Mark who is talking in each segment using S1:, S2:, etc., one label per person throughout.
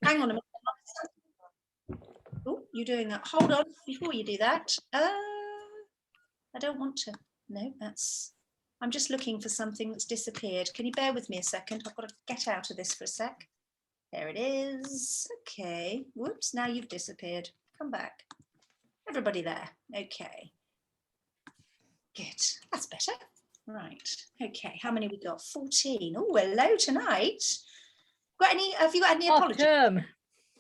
S1: hang on a minute. Oh, you're doing that. Hold on before you do that. I don't want to. No, I'm just looking for something that's disappeared. Can you bear with me a second? I've got to get out of this for a sec. There it is. Okay. Whoops, now you've disappeared. Come back. Everybody there. Okay. Good. That's better. Right. Okay. How many we got? 14. Oh, hello tonight. Have you got any apologies?
S2: Half term.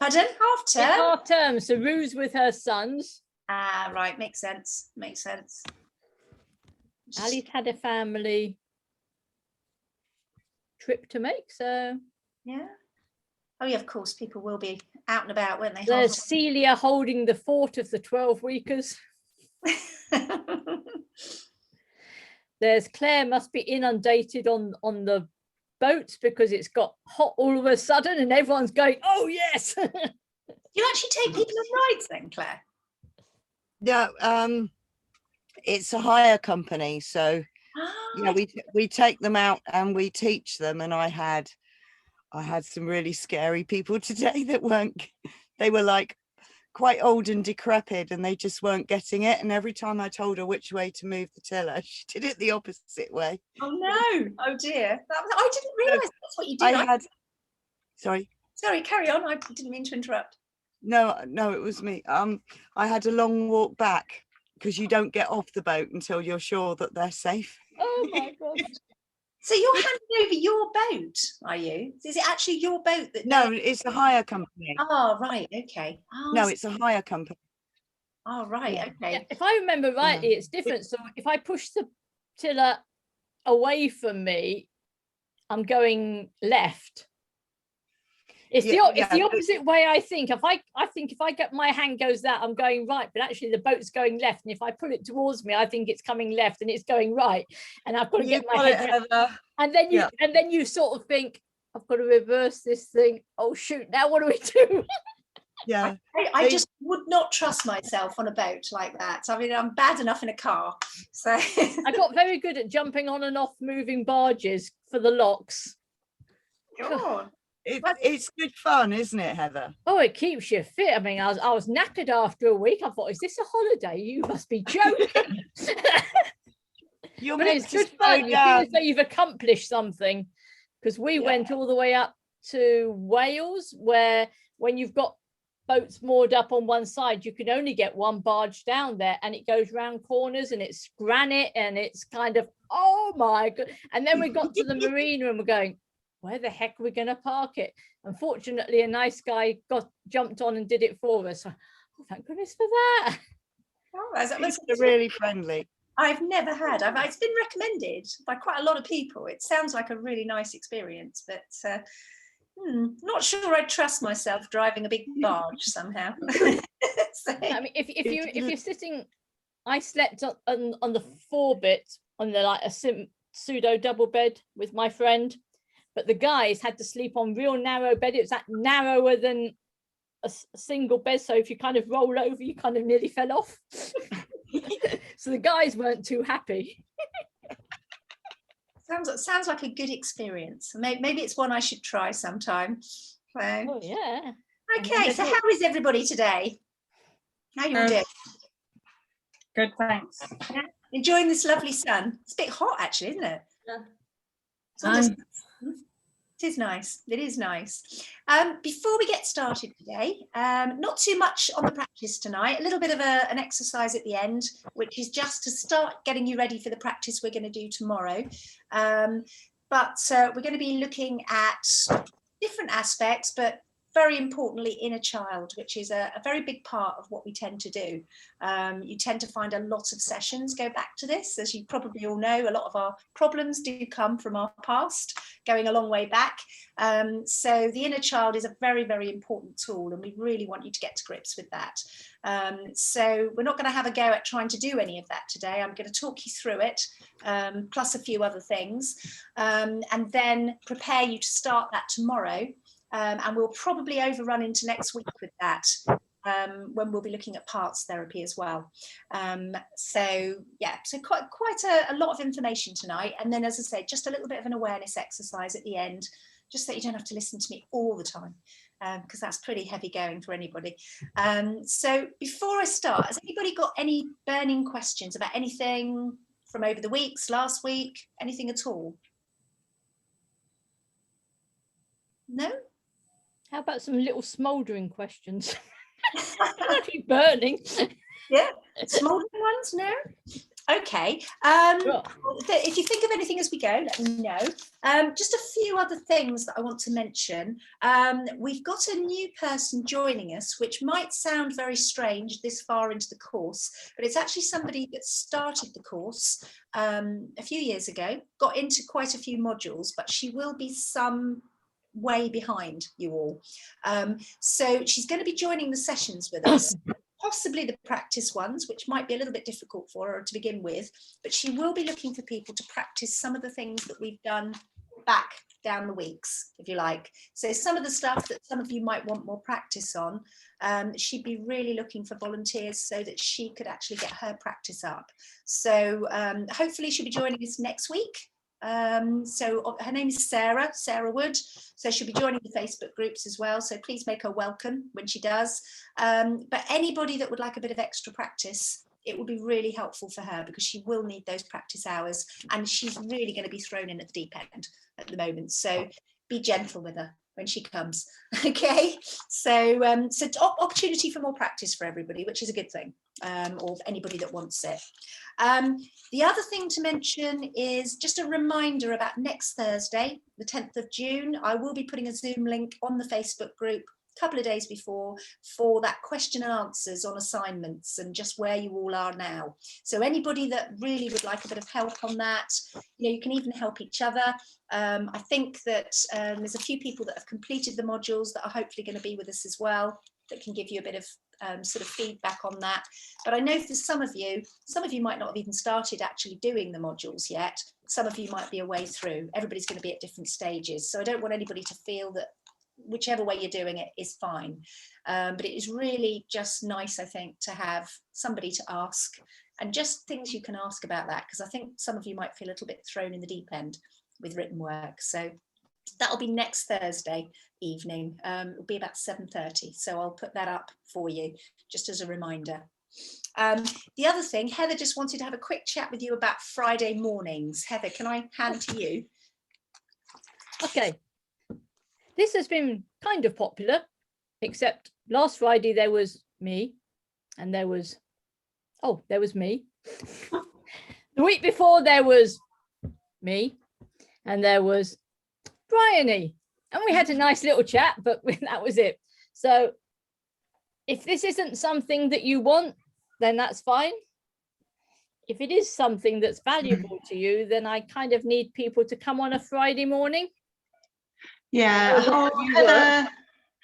S1: Pardon? Half term?
S2: It's half term. So Rue's with her sons.
S1: Ah, right. Makes sense. Makes sense.
S2: Ali's had a family trip to make, so.
S1: Yeah. Oh, yeah, of course. People will be out and about, won't they?
S2: There's Celia holding the fort of the 12-weekers. There's Claire must be inundated on the boats because it's got hot all of a sudden and everyone's going, oh, yes.
S1: You actually take people on rides then, Claire?
S3: Yeah, it's a hire company, so yeah, we take them out and we teach them. And I had some really scary people today that they were like quite old and decrepit and they just weren't getting it. And every time I told her which way to move the tiller, she did it the opposite way.
S1: Oh no! Oh dear! I didn't realise that's what you did. Sorry, carry on. I didn't mean to interrupt.
S3: No, it was me. I had a long walk back because you don't get off the boat until you're sure that they're safe.
S2: Oh my God.
S1: So you're handing over your boat, are you? Is it actually your boat that?
S3: No, it's a hire company.
S1: Oh, right. Okay. Oh,
S3: no, it's a hire company.
S1: Oh, right.
S3: Yeah.
S1: Okay.
S2: Yeah, if I remember rightly, it's different. So if I push the tiller away from me, I'm going left. It's the opposite way. I think if I get my hand goes that, I'm going right, but actually the boat's going left, and if I pull it towards me, I think it's coming left and it's going right, and I've got to get my head and then you sort of think, I've got to reverse this thing. Oh shoot, now what do we do?
S3: Yeah,
S1: I just would not trust myself on a boat like that. I mean, I'm bad enough in a car, so
S2: I got very good at jumping on and off moving barges for the locks.
S1: God.
S3: It's good fun, isn't it, Heather?
S2: Oh, it keeps you fit. I mean, I was knackered after a week. I thought, is this a holiday? You must be joking.
S3: But
S2: it's good fun. You feel as though you've accomplished something, because we went all the way up to Wales, where when you've got boats moored up on one side, you can only get one barge down there, and it goes round corners and it's granite and it's kind of, oh my God. And then we got to the marina and we're going, where the heck are we going to park it? Unfortunately, a nice guy jumped on and did it for us. Oh, thank goodness for that.
S1: It's
S3: really friendly.
S1: I've never had. It's been recommended by quite a lot of people. It sounds like a really nice experience, but not sure I'd trust myself driving a big barge somehow.
S2: I mean, if you're sitting, I slept on the 4-bit on the like a pseudo double bed with my friend. But the guys had to sleep on real narrow bed. It was that narrower than a single bed. So if you kind of roll over, you kind of nearly fell off. So the guys weren't too happy.
S1: Sounds like a good experience. Maybe it's one I should try sometime.
S2: Oh yeah.
S1: Okay, so how is everybody today? How you all doing?
S4: Good, thanks.
S1: Yeah. Enjoying this lovely sun. It's a bit hot actually, isn't it? Yeah. It is nice. It is nice. Before we get started today, not too much on the practice tonight, a little bit of an exercise at the end, which is just to start getting you ready for the practice we're going to do tomorrow. But we're going to be looking at different aspects, but very importantly, inner child, which is a very big part of what we tend to do. You tend to find a lot of sessions go back to this. As you probably all know, a lot of our problems do come from our past, going a long way back. So the inner child is a very, very important tool, and we really want you to get to grips with that. So we're not going to have a go at trying to do any of that today. I'm going to talk you through it, plus a few other things, and then prepare you to start that tomorrow. And we'll probably overrun into next week with that, when we'll be looking at parts therapy as well. So quite a lot of information tonight. And then, as I said, just a little bit of an awareness exercise at the end, just so you don't have to listen to me all the time. because that's pretty heavy going for anybody. So before I start, has anybody got any burning questions about anything from over the weeks, last week, anything at all? No?
S2: How about some little smouldering questions? Not actually burning.
S1: Yeah, smouldering ones, no? Okay.
S2: Sure.
S1: If you think of anything as we go, let me know. Just a few other things that I want to mention. We've got a new person joining us, which might sound very strange this far into the course, but it's actually somebody that started the course a few years ago, got into quite a few modules, but she will be some way behind you all. So she's going to be joining the sessions with us. Possibly the practice ones, which might be a little bit difficult for her to begin with, but she will be looking for people to practice some of the things that we've done back down the weeks, if you like. So some of the stuff that some of you might want more practice on, she'd be really looking for volunteers so that she could actually get her practice up. So hopefully she'll be joining us next week. So her name is Sarah Wood, so she'll be joining the Facebook groups as well, so please make her welcome when she does. But anybody that would like a bit of extra practice, it will be really helpful for her because she will need those practice hours, and she's really going to be thrown in at the deep end at the moment, so be gentle with her when she comes. Okay, so opportunity for more practice for everybody, which is a good thing, or anybody that wants it. The other thing to mention is just a reminder about next Thursday, the 10th of June. I will be putting a Zoom link on the Facebook group a couple of days before for that question and answers on assignments and just where you all are now. So anybody that really would like a bit of help on that, you can even help each other. I think that there's a few people that have completed the modules that are hopefully going to be with us as well, that can give you a bit of sort of feedback on that. But I know for some of you might not have even started actually doing the modules yet. Some of you might be a way through. Everybody's going to be at different stages. So I don't want anybody to feel that whichever way you're doing it is fine. But it is really just nice, I think, to have somebody to ask and just things you can ask about that, because I think some of you might feel a little bit thrown in the deep end with written work. So that'll be next Thursday evening. It'll be about 7:30, so I'll put that up for you just as a reminder. The other thing, Heather just wanted to have a quick chat with you about Friday mornings. Heather, can I hand to you?
S2: Okay, this has been kind of popular, except last Friday there was me, and there was me. The week before there was me, and there was Bryony, and we had a nice little chat, but that was it. So if this isn't something that you want, then that's fine. If it is something that's valuable to you, then I kind of need people to come on a Friday morning.
S4: Yeah,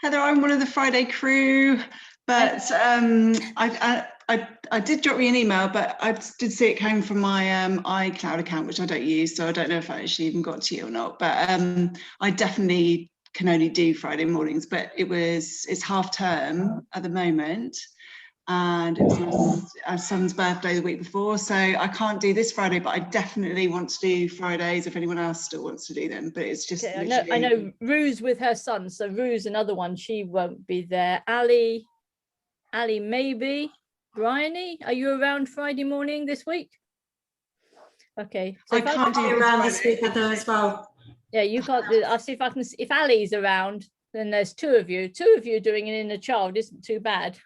S4: Heather, I'm one of the Friday crew, but I did drop you an email, but I did see it came from my iCloud account, which I don't use, so I don't know if I actually even got to you or not. But I definitely can only do Friday mornings, but it's half term at the moment, and it was our son's birthday the week before, so I can't do this Friday, but I definitely want to do Fridays if anyone else still wants to do them. But it's just
S2: I know Rue's with her son, so Rue's another one, she won't be there. Ali maybe. Bryony, are you around Friday morning this week? Okay, so
S4: I can't do
S5: around this week as well.
S2: Yeah, you can't do. I'll see if I can. If Ali's around, then there's two of you doing an inner child isn't too bad.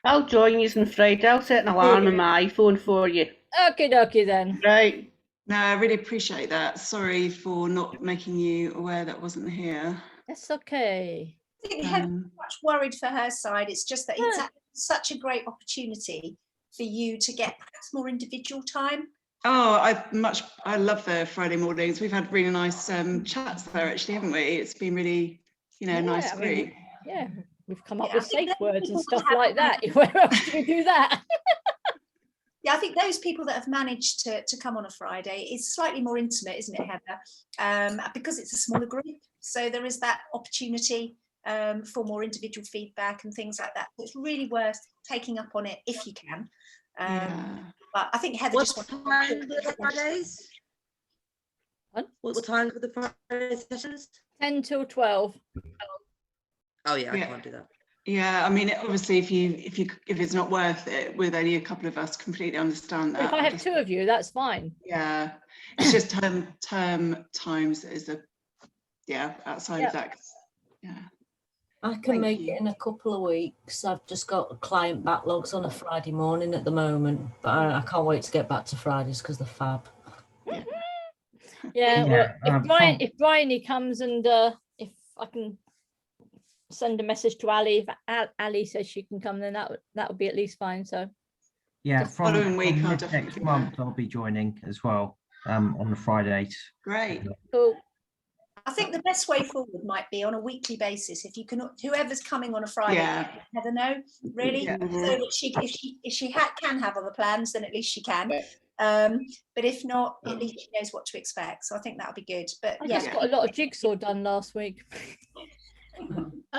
S6: I'll join you on Friday. I'll set an alarm on my iPhone for you.
S2: Okay, dokie then.
S6: Right.
S4: No, I really appreciate that. Sorry for not making you aware that wasn't here.
S2: That's okay.
S1: I think Heather's much worried for her side. It's just that it's such a great opportunity for you to get perhaps more individual time.
S4: Oh, I love the Friday mornings. We've had really nice chats there, actually, haven't we? It's been really, nice group.
S2: Yeah, we've come up with safe words and stuff like that. Where else do we do that?
S1: Yeah, I think those people that have managed to come on a Friday is slightly more intimate, isn't it, Heather? Because it's a smaller group. So there is that opportunity for more individual feedback and things like that. It's really worth taking up on it if you can. But I think Heather just wants to...
S5: What time were the Fridays?
S2: What?
S5: What time were the Friday sessions?
S2: 10 till 12.
S7: Oh yeah, I
S4: Yeah.
S7: can't do that.
S4: Yeah, I mean, obviously, if it's not worth it, with only a couple of us, completely understand
S2: If
S4: that.
S2: I have two of you, that's fine.
S4: Yeah, it's just term times is outside of
S2: Yeah.
S4: that. Yeah.
S5: I can
S4: Thank
S5: make
S4: you.
S5: it in a couple of weeks. I've just got client backlogs on a Friday morning at the moment, but I can't wait to get back to Fridays because they're fab.
S2: Yeah, well,
S8: Yeah,
S2: if Bryony comes and if I can send a message to Ali, if Ali says she can come, then that would be at least fine. So
S8: Yeah,
S4: The following week, I'll
S8: mid
S4: definitely
S8: next
S4: be
S8: month I'll be joining as well on the Fridays.
S4: Great.
S2: cool.
S1: I think the best way forward might be on a weekly basis. If you can, whoever's coming on a Friday,
S4: Yeah.
S1: Heather know really,
S4: Yeah.
S1: so that if she can have other plans, then at least she can. But if not, at least she knows what to expect. So I think that'll be good. But
S2: I
S1: yeah,
S2: just got a lot of jigsaw done last week.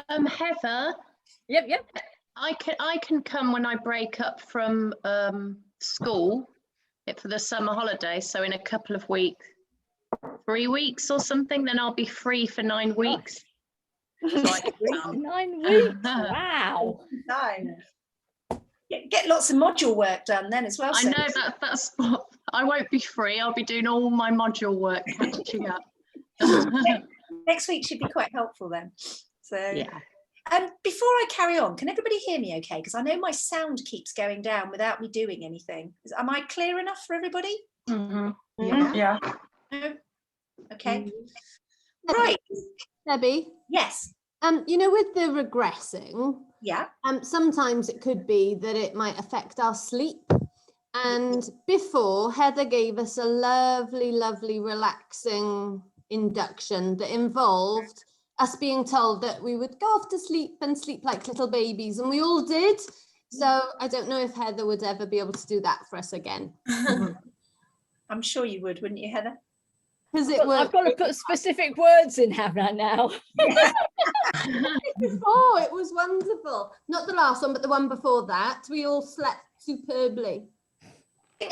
S9: Heather,
S2: Yep.
S9: I can come when I break up from school for the summer holidays. So in a couple of weeks, 3 weeks or something, then I'll be free for 9 weeks. So I can come.
S2: 9 weeks. Wow.
S1: time. Get lots of module work done then as well.
S9: I know that's what I won't be free. I'll be doing all my module work, catching up.
S1: Next week should be quite helpful then. So
S9: Yeah.
S1: Before I carry on, can everybody hear me okay? Because I know my sound keeps going down without me doing anything. Am I clear enough for everybody?
S5: Yeah.
S1: No? Okay. Right.
S10: Debbie,
S1: Yes.
S10: you know, with the regressing,
S1: Yeah.
S10: sometimes it could be that it might affect our sleep. And before, Heather gave us a lovely, relaxing induction that involved us being told that we would go off to sleep and sleep like little babies, and we all did. So I don't know if Heather would ever be able to do that for us again.
S1: I'm sure you would, wouldn't you, Heather?
S10: Because
S2: I've got to put specific words in, haven't I now?
S10: before it was wonderful. Not the last one, but the one before that. We all slept superbly.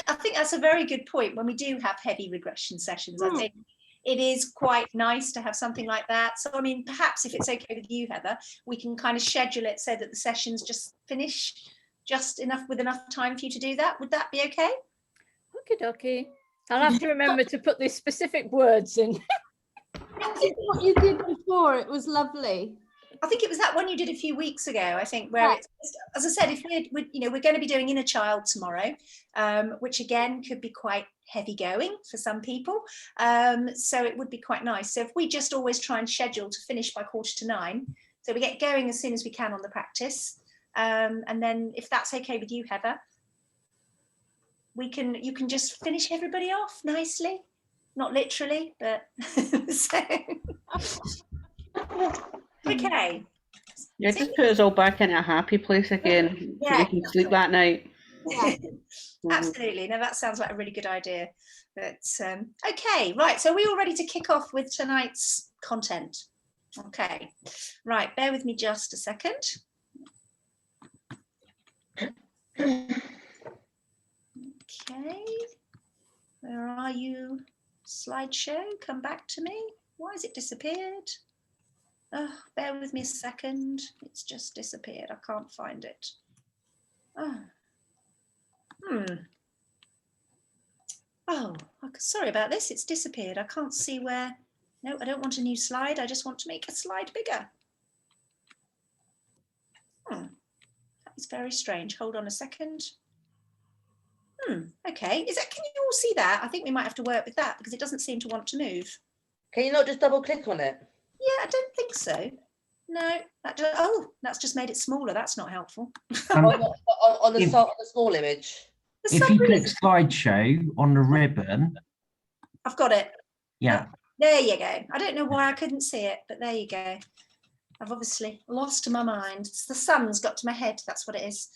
S1: I think that's a very good point. When we do have heavy regression sessions, I think it is quite nice to have something like that. So, I mean, perhaps if it's okay with you, Heather, we can kind of schedule it so that the sessions just finish with enough time for you to do that. Would that be okay?
S2: Okie dokie. I'll have to remember to put these specific words in.
S10: What you did before, it was lovely.
S1: I think it was that one you did a few weeks ago, I think, where it's, as I said, if we're going to be doing Inner Child tomorrow, which again could be quite heavy going for some people. So it would be quite nice. So if we just always try and schedule to finish by 9:15, so we get going as soon as we can on the practice. And then if that's okay with you, Heather, you can just finish everybody off nicely. Not literally, but so. Okay.
S6: Yeah, just put us all back in a happy place again. So we can sleep that night.
S1: Yeah, absolutely. No, that sounds like a really good idea. But okay, right. So are we all ready to kick off with tonight's content? Okay, right. Bear with me just a second. Okay, where are you? Slideshow, come back to me. Why has it disappeared? Oh, bear with me a second. It's just disappeared. I can't find it. Oh. Oh, sorry about this. It's disappeared. I can't see where. No, I don't want a new slide. I just want to make a slide bigger. That is very strange. Hold on a second. Okay. Can you all see that? I think we might have to work with that because it doesn't seem to want to move.
S7: Can you not just double click on it?
S1: Yeah, I don't think so. No, that's just made it smaller. That's not helpful.
S7: On the small image.
S8: If you click slideshow on the ribbon.
S1: I've got it.
S8: Yeah.
S1: There you go. I don't know why I couldn't see it, but there you go. I've obviously lost my mind. It's the sun's got to my head. That's what it is.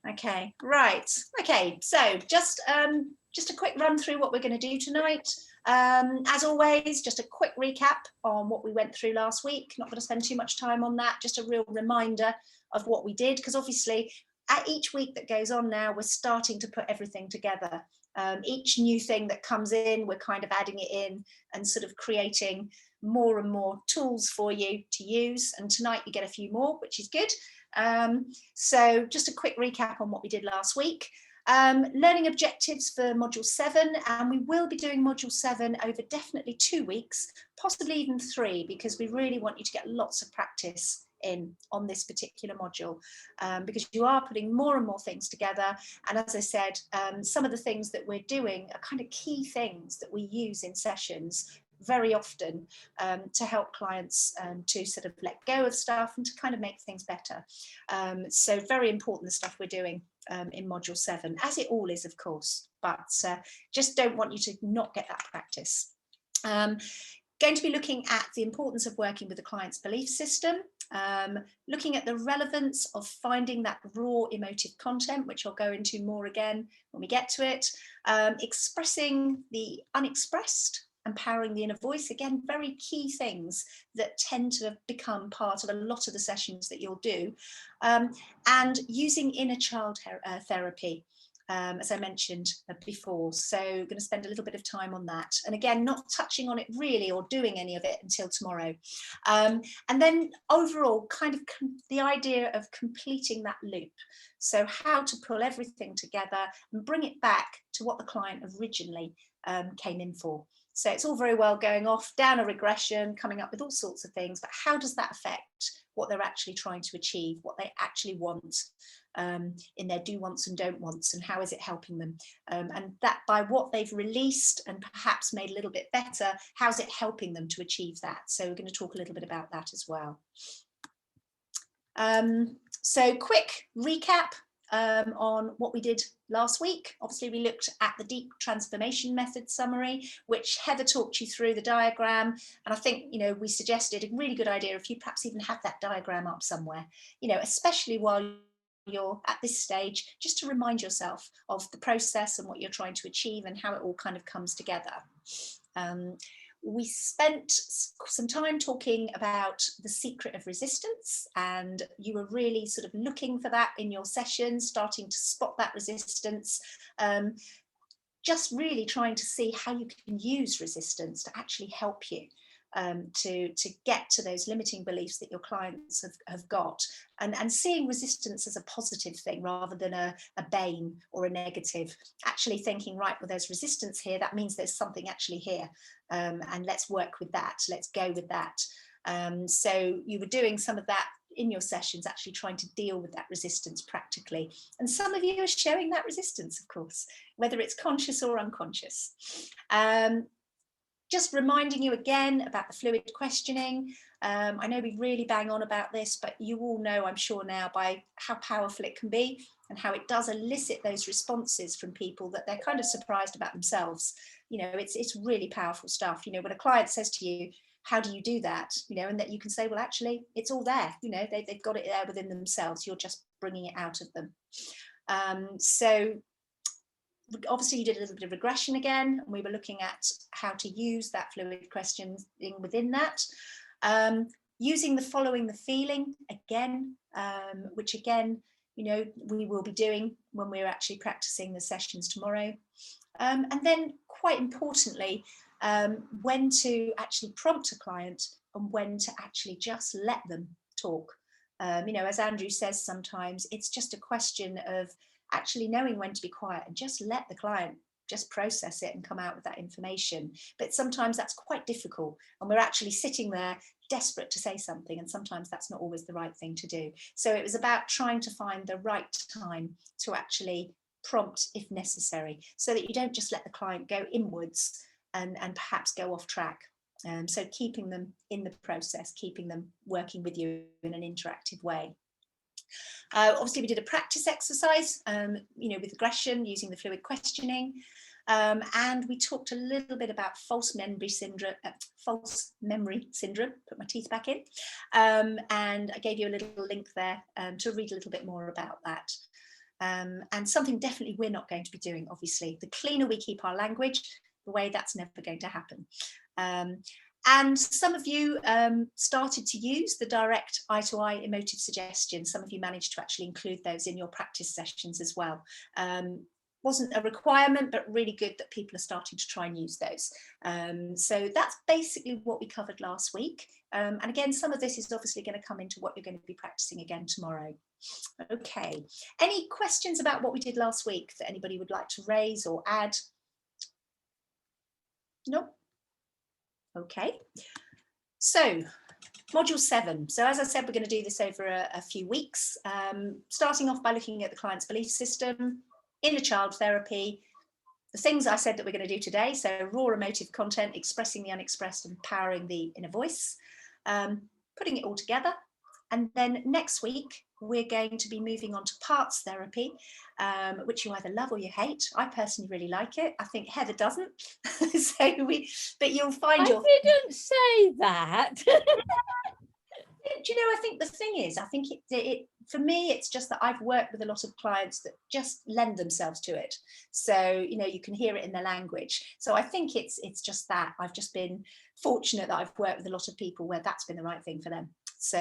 S1: Okay, right. Okay, so just a quick run through what we're going to do tonight. As always, just a quick recap on what we went through last week. Not going to spend too much time on that. Just a real reminder of what we did, because obviously at each week that goes on now, we're starting to put everything together. Each new thing that comes in, we're kind of adding it in and sort of creating more and more tools for you to use, and tonight you get a few more, which is good. So just a quick recap on what we did last week. Learning objectives for module 7, and we will be doing module 7 over definitely 2 weeks, possibly even 3, because we really want you to get lots of practice in on this particular module, because you are putting more and more things together. And as I said, some of the things that we're doing are kind of key things that we use in sessions very often to help clients to sort of let go of stuff and to kind of make things better. So very important, the stuff we're doing in module 7, as it all is, of course, but just don't want you to not get that practice. Going to be looking at the importance of working with the client's belief system, looking at the relevance of finding that raw emotive content, which I'll go into more again when we get to it, expressing the unexpressed, empowering the inner voice, again, very key things that tend to have become part of a lot of the sessions that you'll do, and using inner child therapy, as I mentioned before. So going to spend a little bit of time on that, and again, not touching on it really or doing any of it until tomorrow. And then overall, kind of the idea of completing that loop. So how to pull everything together and bring it back to what the client originally came in for. So it's all very well going off down a regression, coming up with all sorts of things, but how does that affect what they're actually trying to achieve, what they actually want in their do wants and don't wants, and how is it helping them? And that by what they've released and perhaps made a little bit better, how's it helping them to achieve that? So we're going to talk a little bit about that as well. So quick recap on what we did last week. Obviously, we looked at the deep transformation method summary, which Heather talked you through the diagram. And I think, you know, we suggested a really good idea if you perhaps even have that diagram up somewhere, you know, especially while you're at this stage, just to remind yourself of the process and what you're trying to achieve and how it all kind of comes together. We spent some time talking about the secret of resistance, and you were really sort of looking for that in your sessions, starting to spot that resistance, just really trying to see how you can use resistance to actually help you to get to those limiting beliefs that your clients have got, and seeing resistance as a positive thing rather than a bane or a negative. Actually thinking, right, well, there's resistance here, that means there's something actually here, and let's work with that, let's go with that. So you were doing some of that in your sessions, actually trying to deal with that resistance practically. And some of you are showing that resistance, of course, whether it's conscious or unconscious. Just reminding you again about the fluid questioning. I know we really bang on about this, but you all know, I'm sure now, by how powerful it can be and how it does elicit those responses from people that they're kind of surprised about themselves. You know, it's really powerful stuff. You know, when a client says to you, how do you do that? You know, and that you can say, well, actually, it's all there. You know, they've got it there within themselves. You're just bringing it out of them. So obviously you did a little bit of regression again, and we were looking at how to use that fluid questioning within that. Using the following the feeling again, which again, you know, we will be doing when we're actually practicing the sessions tomorrow. And then quite importantly, when to actually prompt a client and when to actually just let them talk. You know, as Andrew says, sometimes it's just a question of actually knowing when to be quiet and just let the client just process it and come out with that information. But sometimes that's quite difficult, and we're actually sitting there desperate to say something, and sometimes that's not always the right thing to do. So it was about trying to find the right time to actually prompt if necessary, so that you don't just let the client go inwards and perhaps go off track. So keeping them in the process, keeping them working with you in an interactive way. Obviously, we did a practice exercise, you know, with regression using the fluid questioning, and we talked a little bit about false memory syndrome. Put my teeth back in, and I gave you a little link there to read a little bit more about that. And something definitely we're not going to be doing. Obviously, the cleaner we keep our language, the way that's never going to happen. And some of you started to use the direct eye-to-eye emotive suggestions. Some of you managed to actually include those in your practice sessions as well. wasn't a requirement, but really good that people are starting to try and use those. So that's basically what we covered last week. And again, some of this is obviously going to come into what you're going to be practicing again tomorrow. Okay, any questions about what we did last week that anybody would like to raise or add? No? Okay, so Module 7. So as I said, we're going to do this over a few weeks, starting off by looking at the client's belief system, inner child therapy, the things I said that we're going to do today. So raw emotive content, expressing the unexpressed, empowering the inner voice, putting it all together. And then next week, we're going to be moving on to parts therapy, which you either love or you hate. I personally really like it. I think Heather doesn't. But you'll find
S2: I didn't say that.
S1: Do you know, I think the thing is, I think it for me, it's just that I've worked with a lot of clients that just lend themselves to it. So, you know, you can hear it in their language. So I think it's just that I've just been fortunate that I've worked with a lot of people where that's been the right thing for them. So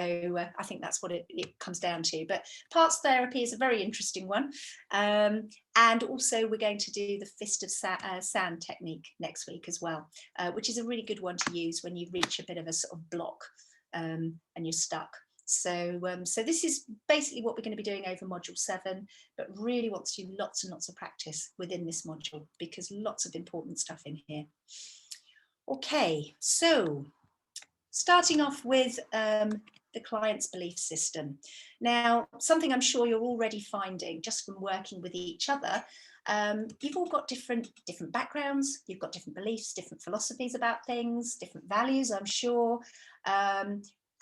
S1: I think that's what it comes down to. But parts therapy is a very interesting one. And also we're going to do the fist of sand technique next week as well, which is a really good one to use when you reach a bit of a sort of block and you're stuck. So this is basically what we're going to be doing over module 7, but really want to do lots and lots of practice within this module because lots of important stuff in here. Okay, so starting off with the client's belief system. Now, something I'm sure you're already finding just from working with each other, you've all got different backgrounds, you've got different beliefs, different philosophies about things, different values, I'm sure.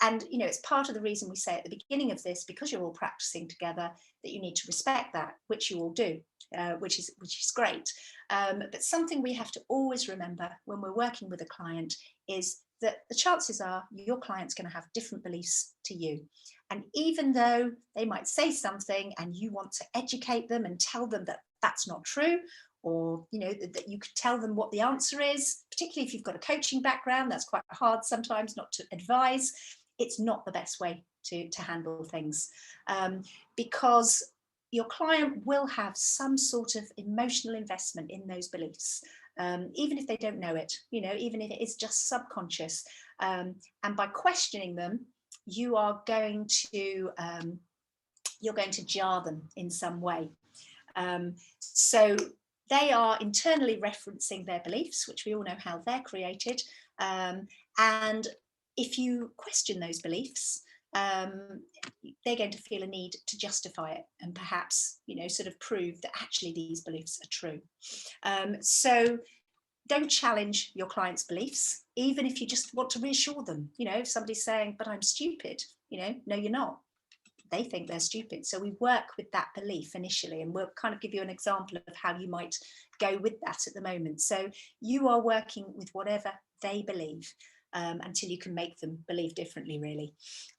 S1: And, you know, it's part of the reason we say at the beginning of this, because you're all practicing together, that you need to respect that, which you all do, which is great. But something we have to always remember when we're working with a client is that the chances are your client's going to have different beliefs to you. And even though they might say something and you want to educate them and tell them that that's not true, or, you know, that you could tell them what the answer is, particularly if you've got a coaching background, that's quite hard sometimes not to advise. It's not the best way to handle things, because your client will have some sort of emotional investment in those beliefs, even if they don't know it, you know, even if it is just subconscious. And by questioning them, you are going to jar them in some way. So they are internally referencing their beliefs, which we all know how they're created. And if you question those beliefs, they're going to feel a need to justify it and perhaps, you know, sort of prove that actually these beliefs are true. So don't challenge your client's beliefs, even if you just want to reassure them. You know, if somebody's saying, but I'm stupid, you know, no, you're not. They think they're stupid. So we work with that belief initially, and we'll kind of give you an example of how you might go with that at the moment. So you are working with whatever they believe until you can make them believe differently, really.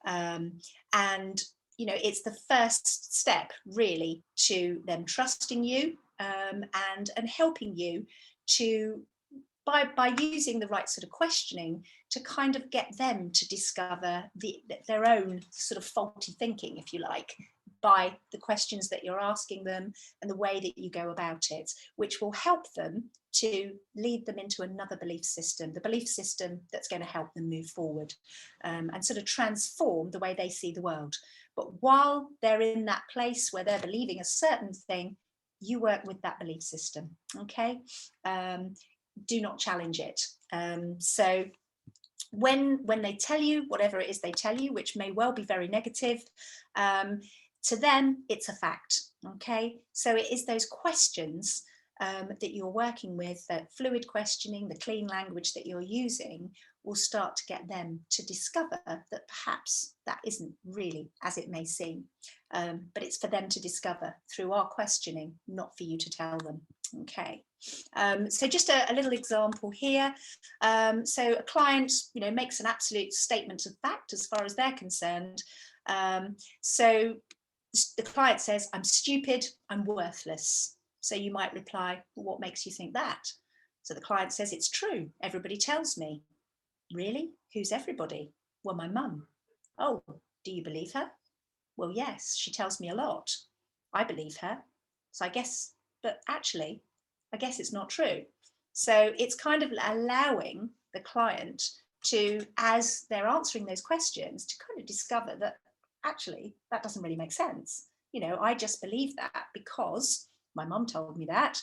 S1: And, you know, it's the first step really to them trusting you and helping you to, by using the right sort of questioning, to kind of get them to discover their own sort of faulty thinking, if you like, by the questions that you're asking them and the way that you go about it, which will help them to lead them into another belief system, the belief system that's going to help them move forward and sort of transform the way they see the world. But while they're in that place where they're believing a certain thing, you work with that belief system, okay? Do not challenge it. So when they tell you whatever it is they tell you, which may well be very negative, to them it's a fact, okay? So it is those questions that you're working with, that fluid questioning, the clean language that you're using, will start to get them to discover that perhaps that isn't really as it may seem. But it's for them to discover through our questioning, not for you to tell them. Okay, so just a little example here. So a client, you know, makes an absolute statement of fact as far as they're concerned. So the client says, I'm stupid, I'm worthless. So you might reply, well, what makes you think that? So the client says, it's true, everybody tells me. Really? Who's everybody? Well, my mum. Oh, do you believe her? Well, yes, she tells me a lot. I believe her. So I guess but actually, I guess it's not true. So it's kind of allowing the client to, as they're answering those questions, to kind of discover that actually that doesn't really make sense. You know, I just believe that because my mum told me that.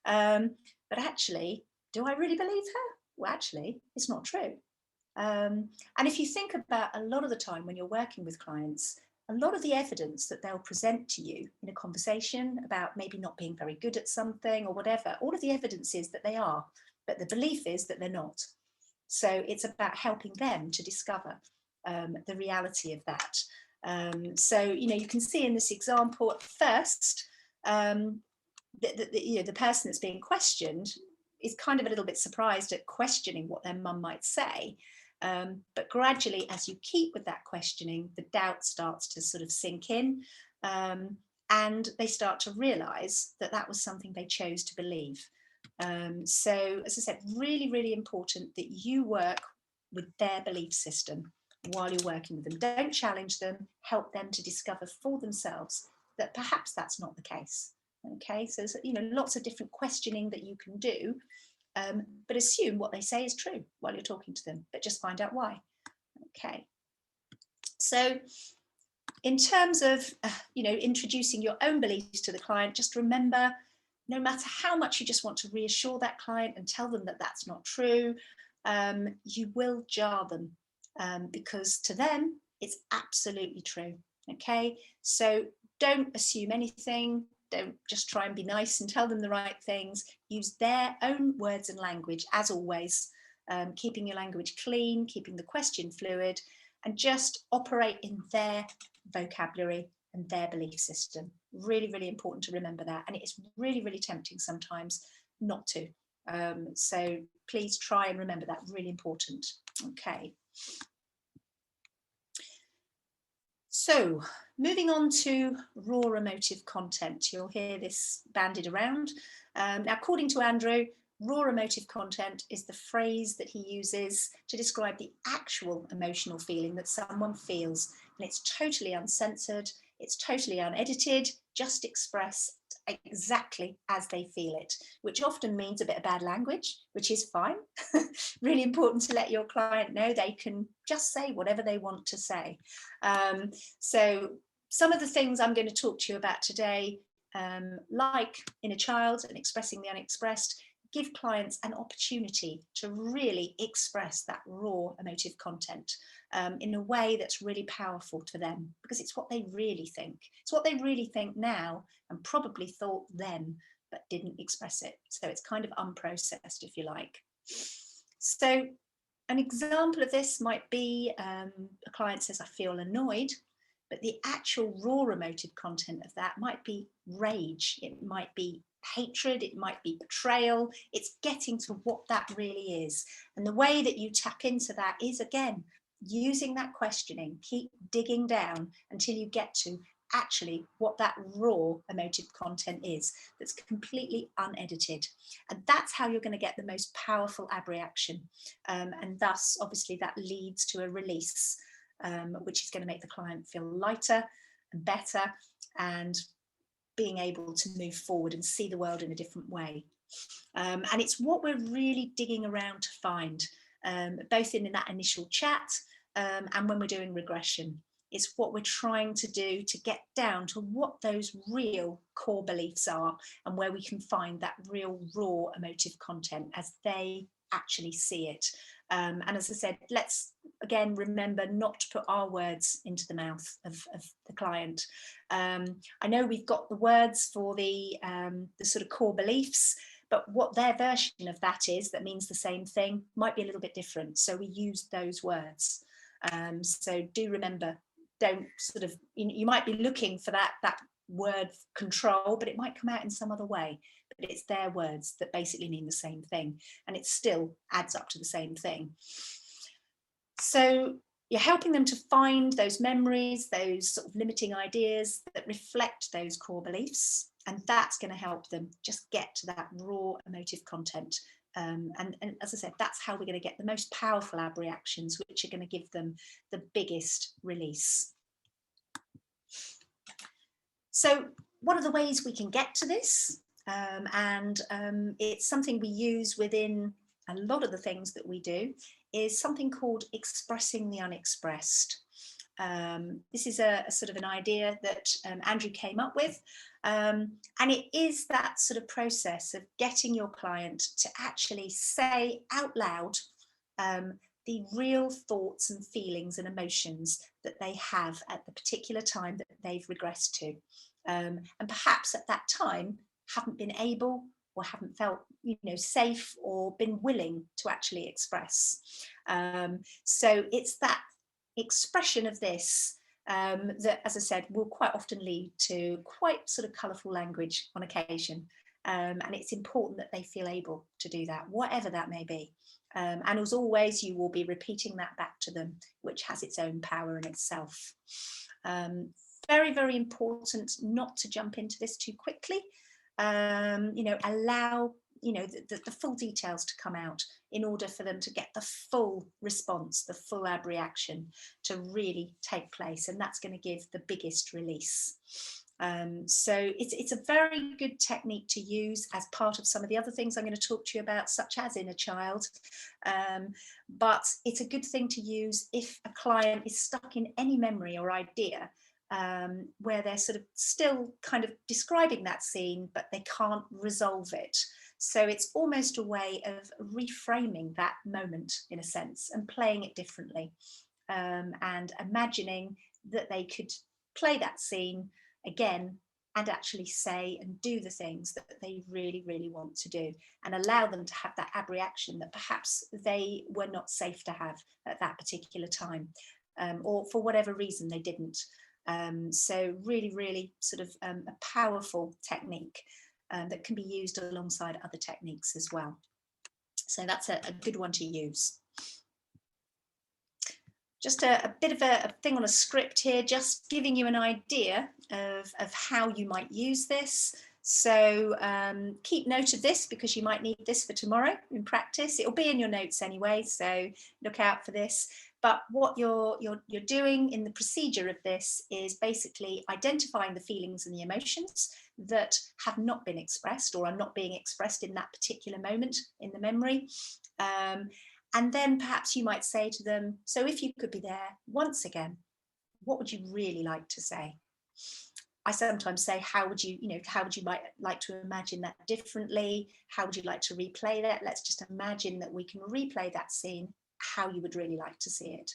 S1: But actually, do I really believe her? Well, actually, it's not true. And if you think about a lot of the time when you're working with clients, a lot of the evidence that they'll present to you in a conversation about maybe not being very good at something or whatever, all of the evidence is that they are, but the belief is that they're not. So it's about helping them to discover the reality of that. So, you know, you can see in this example at first, you know, the person that's being questioned is kind of a little bit surprised at questioning what their mum might say. But gradually, as you keep with that questioning, the doubt starts to sort of sink in, and they start to realise that that was something they chose to believe. So, as I said, really, really important that you work with their belief system while you're working with them. Don't challenge them, help them to discover for themselves that perhaps that's not the case. Okay, so there's, you know, lots of different questioning that you can do. But assume what they say is true while you're talking to them, but just find out why. Okay. So in terms of, you know, introducing your own beliefs to the client, just remember, no matter how much you just want to reassure that client and tell them that that's not true, you will jar them because to them, it's absolutely true. Okay. So don't assume anything. Don't just try and be nice and tell them the right things. Use their own words and language, as always, keeping your language clean, keeping the question fluid, and just operate in their vocabulary and their belief system. Really, really important to remember that. And it is really, really tempting sometimes not to. So please try and remember that, really important. Okay. So moving on to raw emotive content, you'll hear this bandied around. Now, according to Andrew, raw emotive content is the phrase that he uses to describe the actual emotional feeling that someone feels. And it's totally uncensored, it's totally unedited, just expressed exactly as they feel it, which often means a bit of bad language, which is fine. Really important to let your client know they can just say whatever they want to say. So some of the things I'm going to talk to you about today, like inner child and expressing the unexpressed, give clients an opportunity to really express that raw emotive content in a way that's really powerful to them, because it's what they really think. It's what they really think now and probably thought then, but didn't express it. So it's kind of unprocessed, if you like. So an example of this might be a client says, I feel annoyed, but the actual raw emotive content of that might be rage. It might be hatred, it might be betrayal. It's getting to what that really is. And the way that you tap into that is, again, using that questioning, keep digging down until you get to actually what that raw emotive content is, that's completely unedited. And that's how you're going to get the most powerful abreaction. And thus, obviously, that leads to a release, which is going to make the client feel lighter and better and being able to move forward and see the world in a different way. And it's what we're really digging around to find, both in that initial chat and when we're doing regression. It's what we're trying to do to get down to what those real core beliefs are and where we can find that real raw emotive content as they actually see it. And as I said, let's again remember not to put our words into the mouth of the client. I know we've got the words for the sort of core beliefs, but what their version of that is, that means the same thing, might be a little bit different. So we use those words. So do remember, don't sort of, you might be looking for that word control, but it might come out in some other way. But it's their words that basically mean the same thing, and it still adds up to the same thing. So you're helping them to find those memories, those sort of limiting ideas that reflect those core beliefs, and that's going to help them just get to that raw emotive content. And as I said, that's how we're going to get the most powerful abreactions, which are going to give them the biggest release. So what are the ways we can get to this? It's something we use within a lot of the things that we do, is something called expressing the unexpressed. This is a sort of an idea that Andrew came up with, and it is that sort of process of getting your client to actually say out loud the real thoughts and feelings and emotions that they have at the particular time that they've regressed to, and perhaps at that time haven't been able or haven't felt, you know, safe or been willing to actually express. So it's that expression of this that, as I said, will quite often lead to quite sort of colourful language on occasion. And it's important that they feel able to do that, whatever that may be. And as always, you will be repeating that back to them, which has its own power in itself. Very, very important not to jump into this too quickly. You know, allow, you know, the full details to come out in order for them to get the full response, the full ab reaction to really take place. And that's going to give the biggest release. So it's a very good technique to use as part of some of the other things I'm going to talk to you about, such as inner child. But it's a good thing to use if a client is stuck in any memory or idea where they're sort of still kind of describing that scene, but they can't resolve it. So it's almost a way of reframing that moment in a sense and playing it differently, and imagining that they could play that scene again and actually say and do the things that they really, really want to do, and allow them to have that ab reaction that perhaps they were not safe to have at that particular time, or for whatever reason they didn't. So really, really sort of a powerful technique that can be used alongside other techniques as well. So that's a good one to use. Just a bit of a thing on a script here, just giving you an idea of how you might use this. So keep note of this because you might need this for tomorrow in practice. It'll be in your notes anyway, so look out for this. But what you're doing in the procedure of this is basically identifying the feelings and the emotions that have not been expressed or are not being expressed in that particular moment in the memory. And then perhaps you might say to them, so if you could be there once again, what would you really like to say? I sometimes say, how would you like to imagine that differently? How would you like to replay that? Let's just imagine that we can replay that scene how you would really like to see it.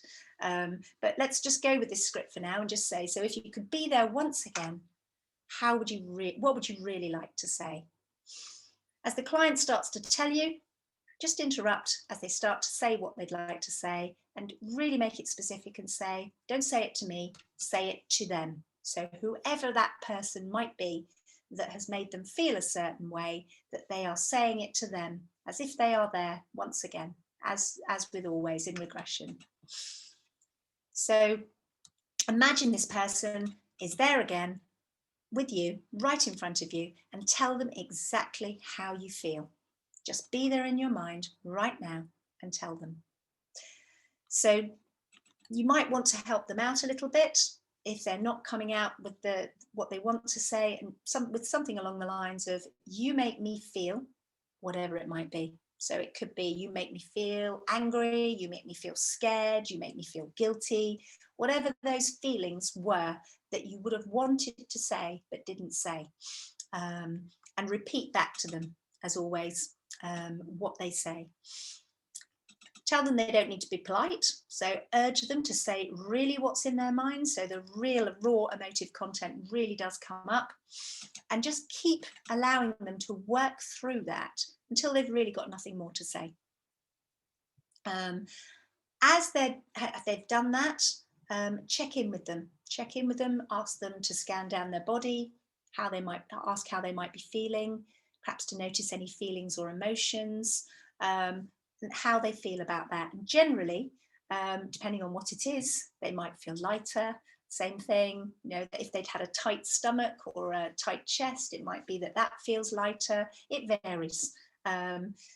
S1: But let's just go with this script for now and just say, so if you could be there once again, what would you really like to say? As the client starts to tell you, just interrupt as they start to say what they'd like to say, and really make it specific and say, don't say it to me, say it to them. So whoever that person might be that has made them feel a certain way, that they are saying it to them as if they are there once again, as with always in regression. So imagine this person is there again with you, right in front of you, and tell them exactly how you feel. Just be there in your mind right now and tell them. So you might want to help them out a little bit if they're not coming out with what they want to say, and with something along the lines of, you make me feel, whatever it might be. So it could be, you make me feel angry, you make me feel scared, you make me feel guilty, whatever those feelings were that you would have wanted to say but didn't say. And repeat back to them, as always, what they say. Tell them they don't need to be polite, so urge them to say really what's in their mind, so the real raw emotive content really does come up, and just keep allowing them to work through that until they've really got nothing more to say. As they've done that, check in with them, ask them to scan down their body, ask how they might be feeling, perhaps to notice any feelings or emotions, how they feel about that. And generally, depending on what it is, they might feel lighter. Same thing, you know, if they'd had a tight stomach or a tight chest, it might be that feels lighter. It varies.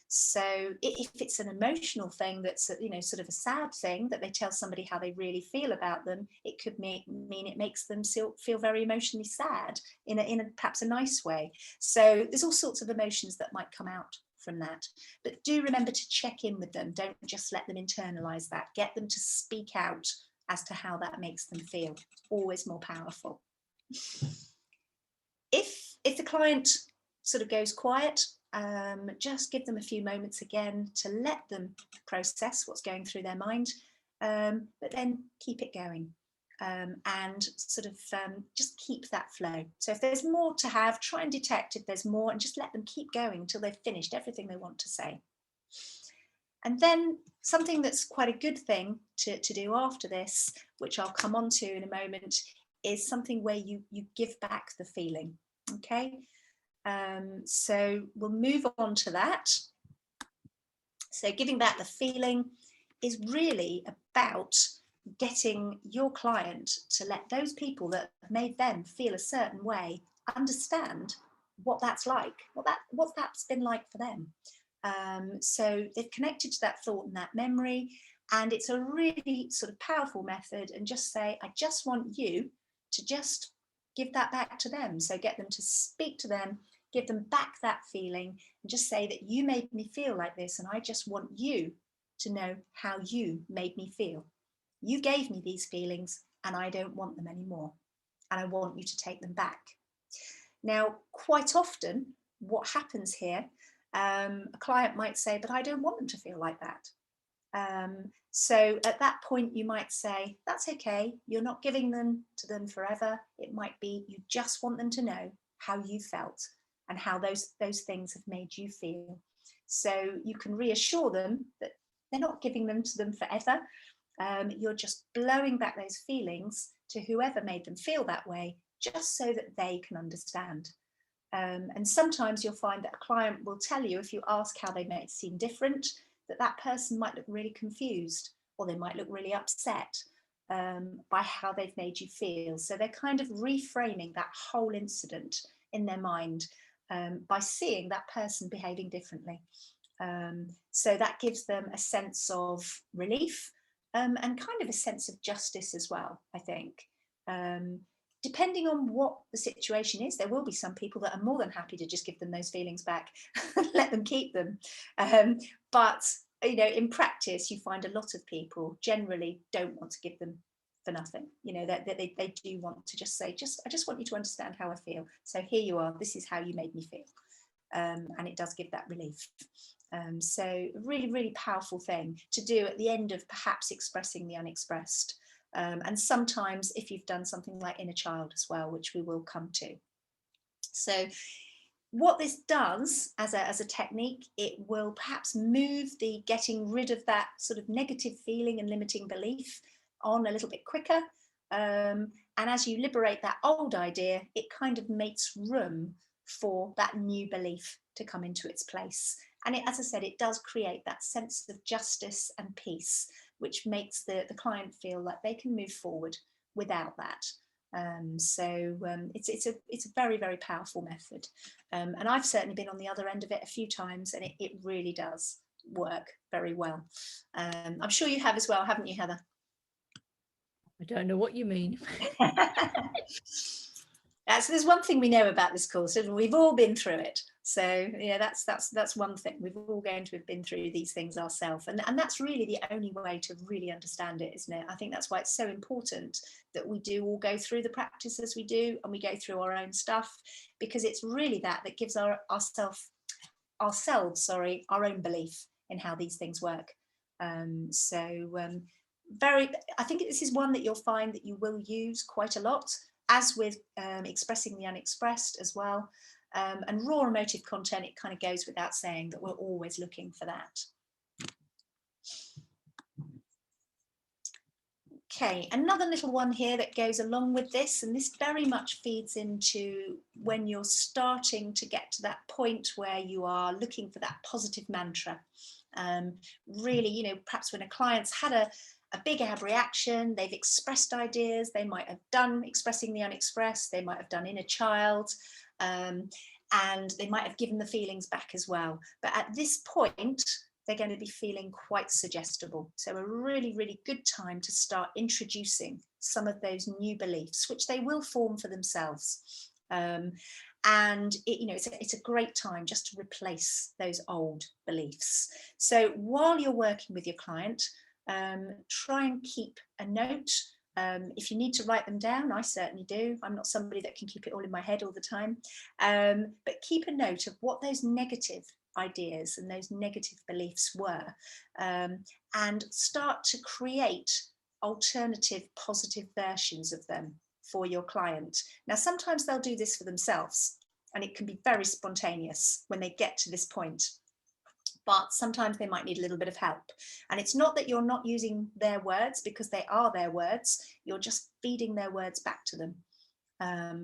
S1: So if it's an emotional thing that's, you know, sort of a sad thing that they tell somebody how they really feel about them, it could mean it makes them feel very emotionally sad in a perhaps a nice way. So there's all sorts of emotions that might come out from that. But do remember to check in with them. Don't just let them internalize that. Get them to speak out as to how that makes them feel. Always more powerful. If the client sort of goes quiet, just give them a few moments again to let them process what's going through their mind, but then keep it going, and sort of just keep that flow. So if there's more to have, try and detect if there's more and just let them keep going until they've finished everything they want to say. And then something that's quite a good thing to do after this, which I'll come on to in a moment, is something where you give back the feeling. Okay, so we'll move on to that. So giving back the feeling is really about getting your client to let those people that have made them feel a certain way understand what that's like, what that's been like for them. So they've connected to that thought and that memory, and it's a really sort of powerful method. And just say, I just want you to just give that back to them. So get them to speak to them, give them back that feeling, and just say that you made me feel like this, and I just want you to know how you made me feel. You gave me these feelings and I don't want them anymore, and I want you to take them back. Now, quite often what happens here, a client might say, but I don't want them to feel like that. So at that point you might say, that's okay, you're not giving them to them forever. It might be you just want them to know how you felt and how those things have made you feel. So you can reassure them that they're not giving them to them forever. You're just blowing back those feelings to whoever made them feel that way, just so that they can understand. And sometimes you'll find that a client will tell you, if you ask how they may seem different, that person might look really confused, or they might look really upset by how they've made you feel. So they're kind of reframing that whole incident in their mind by seeing that person behaving differently. So that gives them a sense of relief and kind of a sense of justice as well, I think. Depending on what the situation is, there will be some people that are more than happy to just give them those feelings back and let them keep them. But, you know, in practice, you find a lot of people generally don't want to give them for nothing. You know, that they do want to just say, I just want you to understand how I feel. So here you are, this is how you made me feel. And it does give that relief. So really, really powerful thing to do at the end of perhaps expressing the unexpressed. And sometimes if you've done something like inner child as well, which we will come to. So what this does as a technique, it will perhaps move the getting rid of that sort of negative feeling and limiting belief on a little bit quicker. And as you liberate that old idea, it kind of makes room for that new belief to come into its place. And it, as I said, it does create that sense of justice and peace, which makes the client feel like they can move forward without that. So it's a very, very powerful method. And I've certainly been on the other end of it a few times, and it really does work very well. I'm sure you have as well, haven't you, Heather?
S2: I don't know what you mean.
S1: So there's one thing we know about this course, and we've all been through it. So yeah, that's one thing. We've all going to have been through these things ourselves, and that's really the only way to really understand it, isn't it? I think that's why it's so important that we do all go through the practices we do, and we go through our own stuff, because it's really that gives ourselves our own belief in how these things work. I think this is one that you'll find that you will use quite a lot, as with expressing the unexpressed as well. And raw emotive content, it kind of goes without saying that we're always looking for that. Okay, another little one here that goes along with this, and this very much feeds into when you're starting to get to that point where you are looking for that positive mantra. Really, you know, perhaps when a client's had a big ab reaction, they've expressed ideas, they might have done expressing the unexpressed, they might have done inner child, and and they might have given the feelings back as well. But at this point, they're going to be feeling quite suggestible. So a really, really good time to start introducing some of those new beliefs, which they will form for themselves. And it's a great time just to replace those old beliefs. So while you're working with your client, try and keep a note. If you need to write them down, I certainly do. I'm not somebody that can keep it all in my head all the time. But keep a note of what those negative ideas and those negative beliefs were, and start to create alternative positive versions of them for your client. Now, sometimes they'll do this for themselves, and it can be very spontaneous when they get to this point. But sometimes they might need a little bit of help. And it's not that you're not using their words, because they are their words. You're just feeding their words back to them,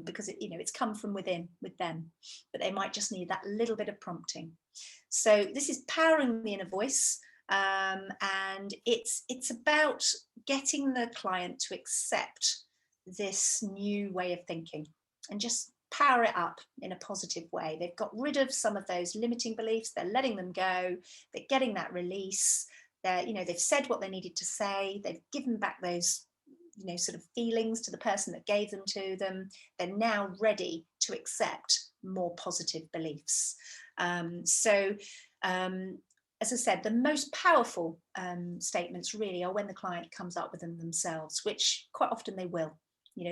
S1: because it's come from within with them. But they might just need that little bit of prompting. So this is powering the inner voice, and it's about getting the client to accept this new way of thinking and just power it up in a positive way. They've got rid of some of those limiting beliefs. They're letting them go. They're getting that release. They've said what they needed to say. They've given back those, sort of feelings to the person that gave them to them. They're now ready to accept more positive beliefs. As I said, the most powerful statements really are when the client comes up with them themselves, which quite often they will.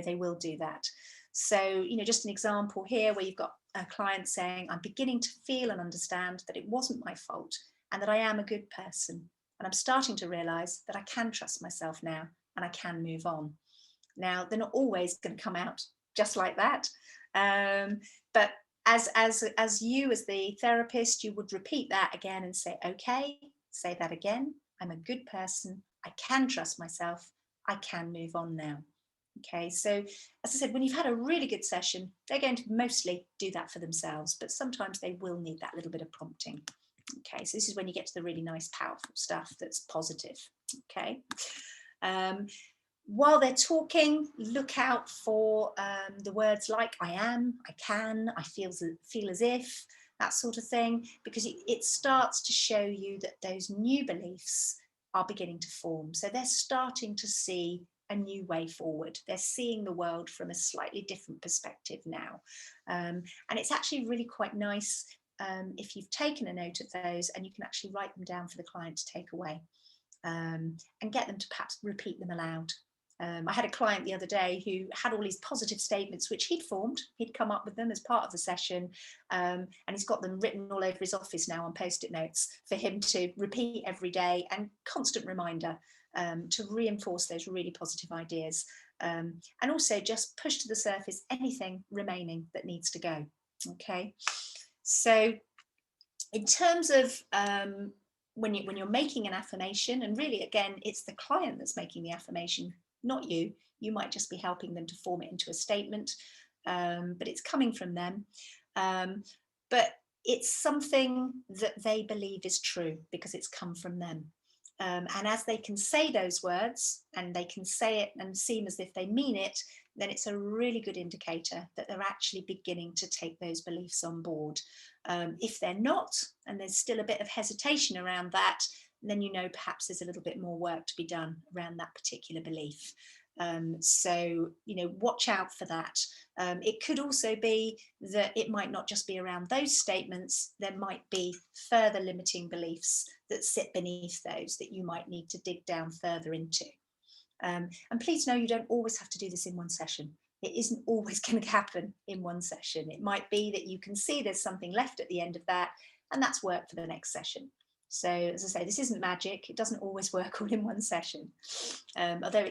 S1: They will do that. So, just an example here where you've got a client saying, I'm beginning to feel and understand that it wasn't my fault and that I am a good person. And I'm starting to realize that I can trust myself now and I can move on. Now, they're not always going to come out just like that. But as you, as the therapist, you would repeat that again and say, okay, say that again. I'm a good person. I can trust myself. I can move on now. Okay, so as I said, when you've had a really good session, they're going to mostly do that for themselves, but sometimes they will need that little bit of prompting. Okay, so this is when you get to the really nice, powerful stuff that's positive. Okay, while they're talking, look out for the words like I am, I can, I feel as if, that sort of thing, because it starts to show you that those new beliefs are beginning to form. So they're starting to see a new way forward. They're seeing the world from a slightly different perspective now. And it's actually really quite nice if you've taken a note of those and you can actually write them down for the client to take away, and get them to perhaps repeat them aloud. I had a client the other day who had all these positive statements which he'd formed. He'd come up with them as part of the session, and he's got them written all over his office now on post-it notes for him to repeat every day, and constant reminder to reinforce those really positive ideas, and also just push to the surface anything remaining that needs to go. Okay, so in terms of when you're making an affirmation, and really again it's the client that's making the affirmation, not you. You might just be helping them to form it into a statement, but it's coming from them. But it's something that they believe is true because it's come from them. And as they can say those words and they can say it and seem as if they mean it, then it's a really good indicator that they're actually beginning to take those beliefs on board. If they're not, and there's still a bit of hesitation around that, then perhaps there's a little bit more work to be done around that particular belief. So, watch out for that. It could also be that it might not just be around those statements. There might be further limiting beliefs that sit beneath those that you might need to dig down further into. And please know you don't always have to do this in one session. It isn't always going to happen in one session. It might be that you can see there's something left at the end of that, and that's work for the next session. So as I say, this isn't magic. It doesn't always work all in one session, although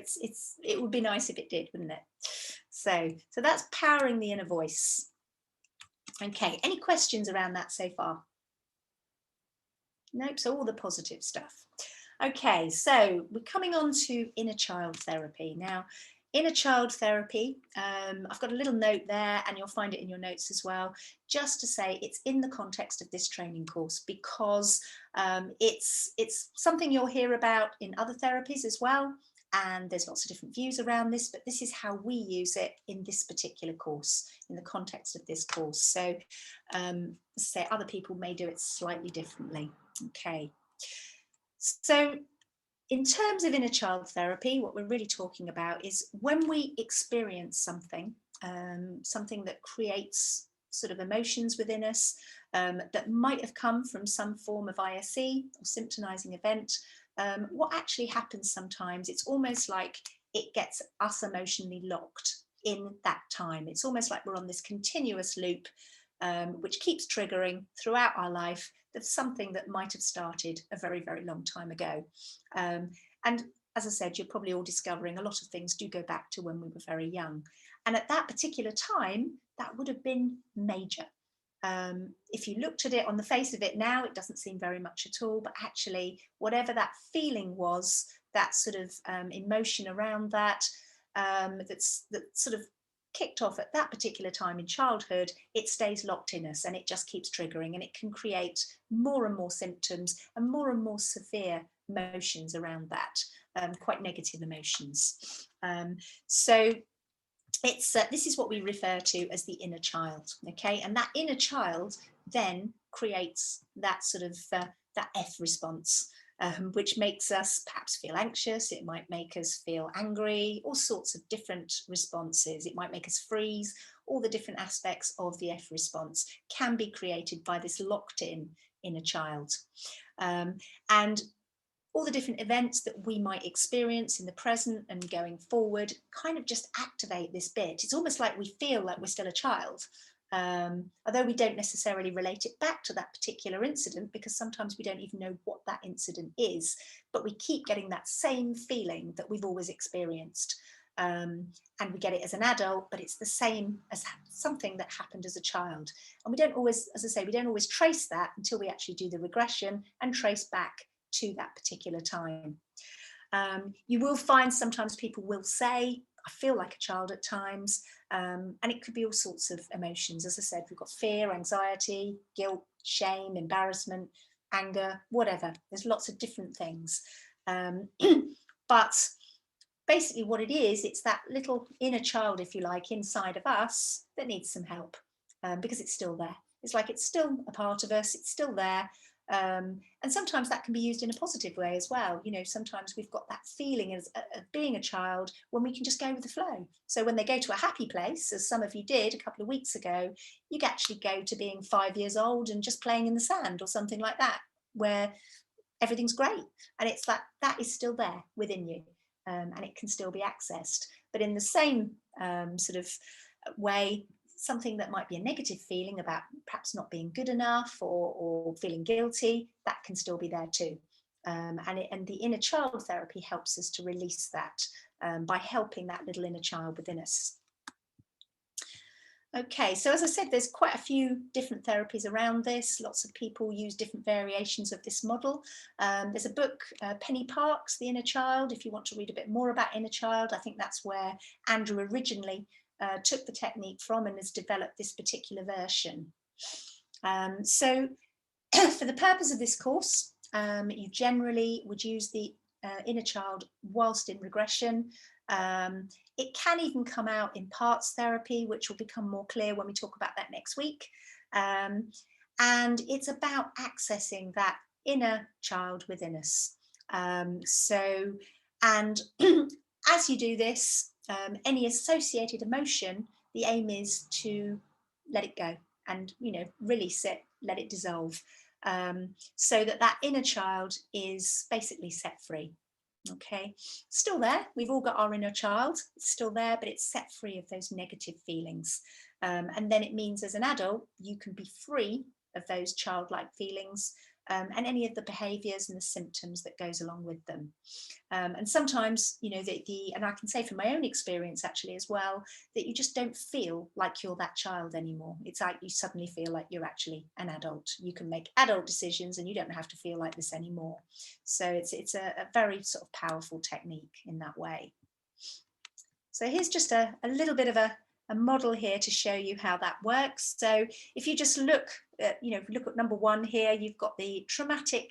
S1: it would be nice if it did, wouldn't it? So that's powering the inner voice. Okay, any questions around that so far? Nope, so all the positive stuff. Okay, so we're coming on to inner child therapy. Now, inner child therapy, I've got a little note there, and you'll find it in your notes as well, just to say it's in the context of this training course, because it's something you'll hear about in other therapies as well. And there's lots of different views around this, but this is how we use it in this particular course, in the context of this course. So say other people may do it slightly differently. Okay. So in terms of inner child therapy, what we're really talking about is when we experience something, something that creates sort of emotions within us that might have come from some form of ISE or symptomizing event, what actually happens sometimes, it's almost like it gets us emotionally locked in that time. It's almost like we're on this continuous loop which keeps triggering throughout our life. That's something that might have started a very, very long time ago. And as I said, you're probably all discovering a lot of things do go back to when we were very young. And at that particular time, that would have been major. If you looked at it on the face of it now, it doesn't seem very much at all, but actually whatever that feeling was, that sort of emotion around that, that sort of kicked off at that particular time in childhood, it stays locked in us and it just keeps triggering, and it can create more and more symptoms and more severe emotions around that, quite negative emotions. So it's this is what we refer to as the inner child, okay? And that inner child then creates that sort of that F response, which makes us perhaps feel anxious. It might make us feel angry, all sorts of different responses. It might make us freeze. All the different aspects of the F response can be created by this locked in inner child. And all the different events that we might experience in the present and going forward kind of just activate this bit. It's almost like we feel like we're still a child, although we don't necessarily relate it back to that particular incident, because sometimes we don't even know what that incident is, but we keep getting that same feeling that we've always experienced. And we get it as an adult, but it's the same as something that happened as a child. And we don't always, as I say, we don't always trace that until we actually do the regression and trace back to that particular time. You will find sometimes people will say, I feel like a child at times, and it could be all sorts of emotions. As I said, we've got fear, anxiety, guilt, shame, embarrassment, anger, whatever. There's lots of different things. But basically what it is, it's that little inner child, if you like, inside of us that needs some help, because it's still there. It's like it's still a part of us, it's still there. And sometimes that can be used in a positive way as well. You know, sometimes we've got that feeling of being a child when we can just go with the flow. So when they go to a happy place, as some of you did a couple of weeks ago, you can actually go to being 5 years old and just playing in the sand or something like that, where everything's great. And it's like that is still there within you, and it can still be accessed. But in the same sort of way, something that might be a negative feeling about perhaps not being good enough or feeling guilty, that can still be there too. And the inner child therapy helps us to release that by helping that little inner child within us. Okay, so as I said, there's quite a few different therapies around this. Lots of people use different variations of this model. There's a book, Penny Park's The Inner Child, if you want to read a bit more about inner child. I think that's where Andrew originally took the technique from and has developed this particular version. So for the purpose of this course, you generally would use the inner child whilst in regression. It can even come out in parts therapy, which will become more clear when we talk about that next week. And it's about accessing that inner child within us. And as you do this, any associated emotion, the aim is to let it go and, you know, release it, let it dissolve, so that that inner child is basically set free. Okay, still there. We've all got our inner child. It's still there, but it's set free of those negative feelings. And then it means as an adult, you can be free of those childlike feelings and any of the behaviors and the symptoms that goes along with them. And sometimes, you know, and I can say from my own experience actually as well, that you just don't feel like you're that child anymore. It's like you suddenly feel like you're actually an adult. You can make adult decisions and you don't have to feel like this anymore. So it's a very sort of powerful technique in that way. So here's just a little bit of a model here to show you how that works. So if you just look at, you know, if you look at number one here, you've got the traumatic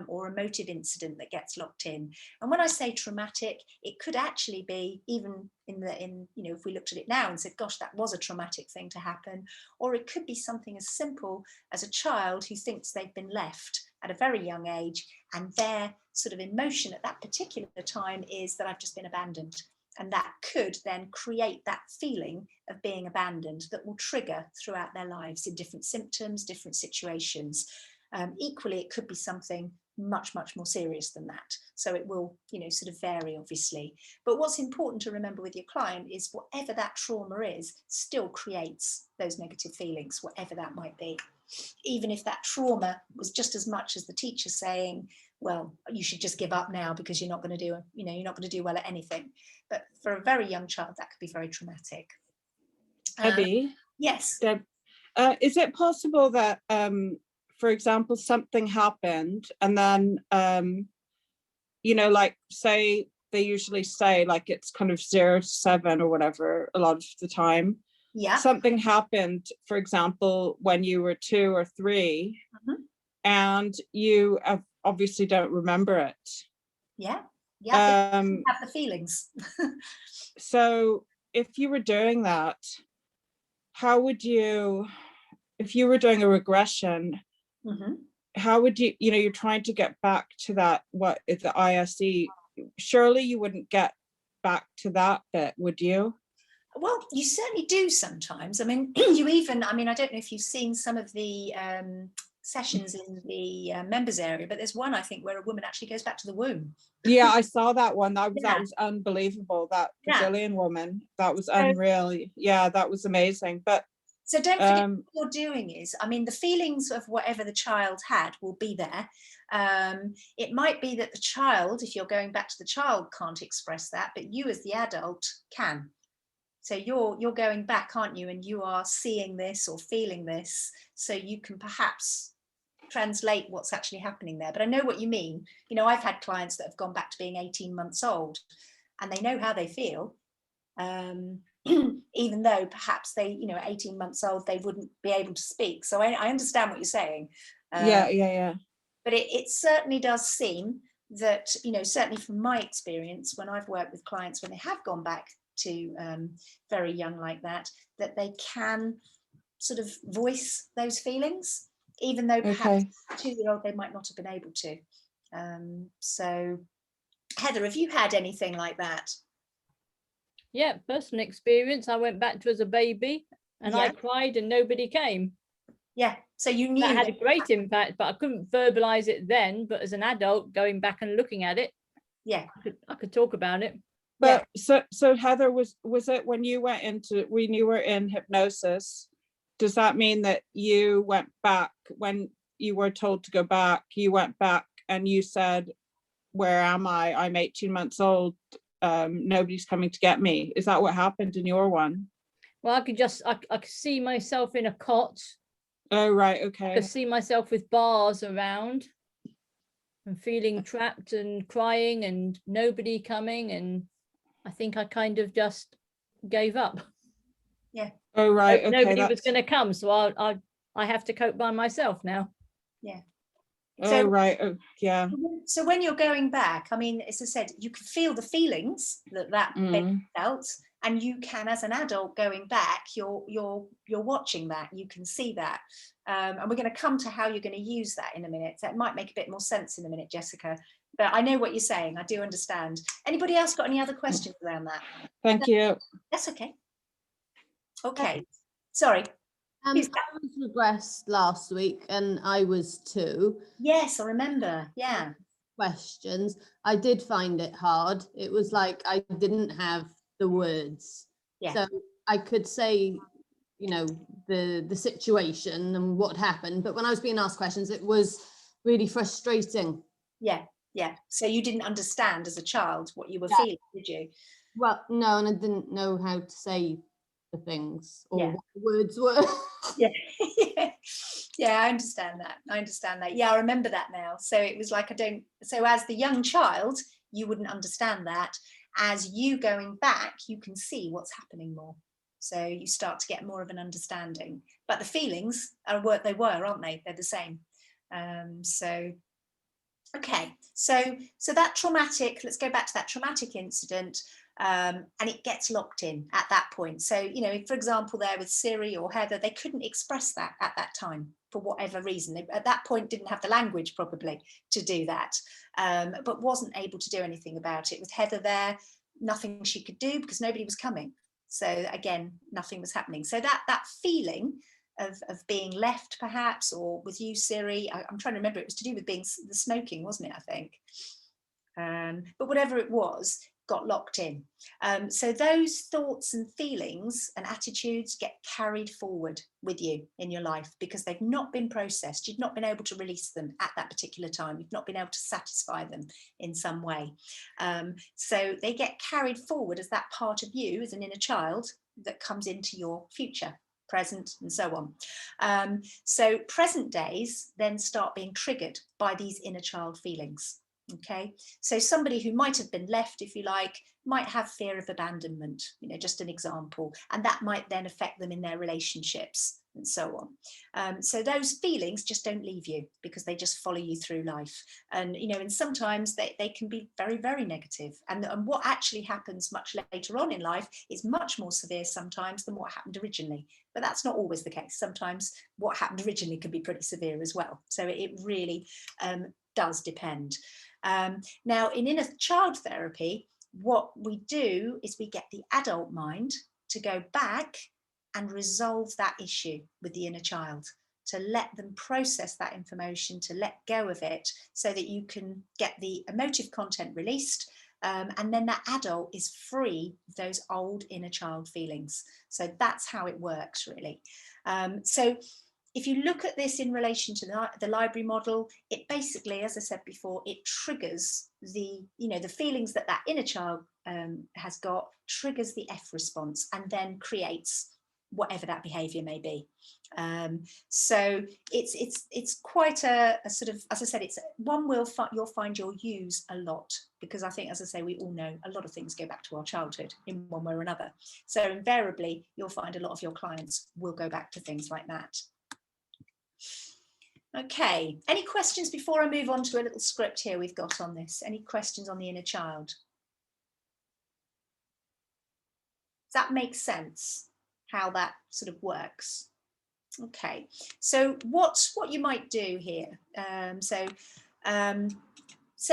S1: or emotive incident that gets locked in. And when I say traumatic, it could actually be even if we looked at it now and said, gosh, that was a traumatic thing to happen, or it could be something as simple as a child who thinks they've been left at a very young age, and their sort of emotion at that particular time is that I've just been abandoned. And that could then create that feeling of being abandoned that will trigger throughout their lives in different symptoms, different situations. Equally, it could be something much, much more serious than that. So it will, sort of vary, obviously. But what's important to remember with your client is whatever that trauma is still creates those negative feelings, whatever that might be. Even if that trauma was just as much as the teacher saying, well, you should just give up now because you're not going to do, you're not going to do well at anything. But for a very young child, that could be very traumatic.
S11: Debbie?
S1: Yes.
S11: Deb, is it possible that, for example, something happened and then, like say, they usually say like it's kind of 0 to 7 or whatever a lot of the time.
S1: Yeah.
S11: Something happened, for example, when you were 2 or 3, and you obviously don't remember it.
S1: Yeah. Yeah. Have the feelings.
S11: So if you were doing that, how would you, if you were doing a regression, how would you, you're trying to get back to that, what is the ISE, surely you wouldn't get back to that bit, would you?
S1: Well, you certainly do sometimes. I mean, I don't know if you've seen some of the sessions in the members area, but there's one, I think, where a woman actually goes back to the womb.
S11: Yeah, I saw that one. That was unbelievable. That Brazilian woman, that was unreal. Yeah, that was amazing. But
S1: so don't forget what you're doing is, the feelings of whatever the child had will be there. It might be that the child, if you're going back to the child, can't express that, but you as the adult can. So you're going back, aren't you? And you are seeing this or feeling this, so you can perhaps translate what's actually happening there. But I know what you mean. I've had clients that have gone back to being 18 months old and they know how they feel. Even though perhaps they, at 18 months old, they wouldn't be able to speak. So I understand what you're saying.
S11: Yeah.
S1: But it certainly does seem that, certainly from my experience, when I've worked with clients, when they have gone back to very young like that they can sort of voice those feelings, even though perhaps 2-year-old they might not have been able to. So Heather, have you had anything like that?
S2: Yeah, personal experience. I went back to as a baby and I cried and nobody came.
S1: Yeah, so you knew
S2: that had a great impact, but I couldn't verbalize it then. But as an adult, going back and looking at it, I could talk about it.
S11: But so Heather, was it when you went when you were in hypnosis, does that mean that you went back when you were told to go back, you went back and you said, where am I? I'm 18 months old. Nobody's coming to get me. Is that what happened in your one?
S2: Well, I could see myself in a cot.
S11: Oh, right. Okay.
S2: I could see myself with bars around and feeling trapped and crying and nobody coming, and I think I kind of just gave up.
S1: Yeah.
S11: Oh, right. Okay.
S2: Nobody was going to come, so I have to cope by myself now.
S1: Yeah.
S11: Oh, right. Oh, yeah.
S1: So when you're going back, as I said, you can feel the feelings that baby felt, and you can, as an adult going back, you're watching that, you can see that. And we're going to come to how you're going to use that in a minute. That might make a bit more sense in a minute, Jessica. But I know what you're saying. I do understand. Anybody else got any other questions around that?
S11: Thank you.
S1: That's okay. Okay. Sorry.
S10: I was regressed last week and I was 2.
S1: Yes, I remember. Yeah.
S10: Questions. I did find it hard. It was like I didn't have the words.
S1: Yeah.
S10: So I could say, the situation and what happened. But when I was being asked questions, it was really frustrating.
S1: Yeah. Yeah. So you didn't understand as a child what you were feeling, did you?
S10: Well, no, and I didn't know how to say the things or what the words were.
S1: Yeah, I understand that. Yeah, I remember that now. So it was like so as the young child, you wouldn't understand that. As you going back, you can see what's happening more. So you start to get more of an understanding. But the feelings are what they were, aren't they? They're the same. So Okay, so that traumatic, let's go back to that traumatic incident, and it gets locked in at that point. So, you know, for example, there with Siri or Heather, they couldn't express that at that time for whatever reason. They, at that point, didn't have the language probably to do that, but wasn't able to do anything about it. With Heather there, nothing she could do because nobody was coming. So again, nothing was happening. So that feeling of being left, perhaps, or with you, Siri, I'm trying to remember, it was to do with being the smoking, wasn't it, I think? But whatever it was, got locked in. So those thoughts and feelings and attitudes get carried forward with you in your life because they've not been processed. You've not been able to release them at that particular time. You've not been able to satisfy them in some way. So they get carried forward as that part of you, as an inner child, that comes into your future, present, and so on. So present days then start being triggered by these inner child feelings. Okay, so somebody who might have been left, if you like, might have fear of abandonment, you know, just an example, and that might then affect them in their relationships and so on. So those feelings just don't leave you because they just follow you through life. And, you know, and sometimes they can be very, very negative. And what actually happens much later on in life is much more severe sometimes than what happened originally. But that's not always the case. Sometimes what happened originally can be pretty severe as well. So it really does depend. Now, in inner child therapy, what we do is we get the adult mind to go back and resolve that issue with the inner child, to let them process that information, to let go of it so that you can get the emotive content released. And then that adult is free of those old inner child feelings. So that's how it works, really. So if you look at this in relation to the library model, it basically, as I said before, it triggers the feelings that inner child has got, triggers the F response, and then creates whatever that behavior may be. So it's quite a sort of, as I said, it's one you'll find you'll use a lot, because I think, as I say, we all know a lot of things go back to our childhood in one way or another. So invariably, you'll find a lot of your clients will go back to things like that. Okay, any questions before I move on to a little script here we've got on this? Any questions on the inner child? Does that make sense, how that sort of works? Okay, so what you might do here, say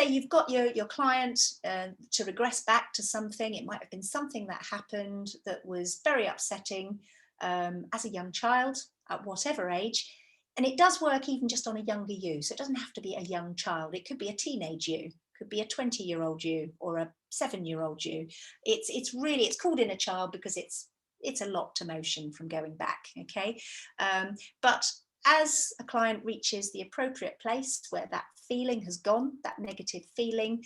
S1: you've got your client to regress back to something. It might have been something that happened that was very upsetting as a young child at whatever age. And it does work even just on a younger you. So it doesn't have to be a young child. It could be a teenage you, could be a 20-year-old you, or a 7-year-old you. It's called inner child because it's a locked emotion from going back. Okay, but as a client reaches the appropriate place where that feeling has gone, that negative feeling,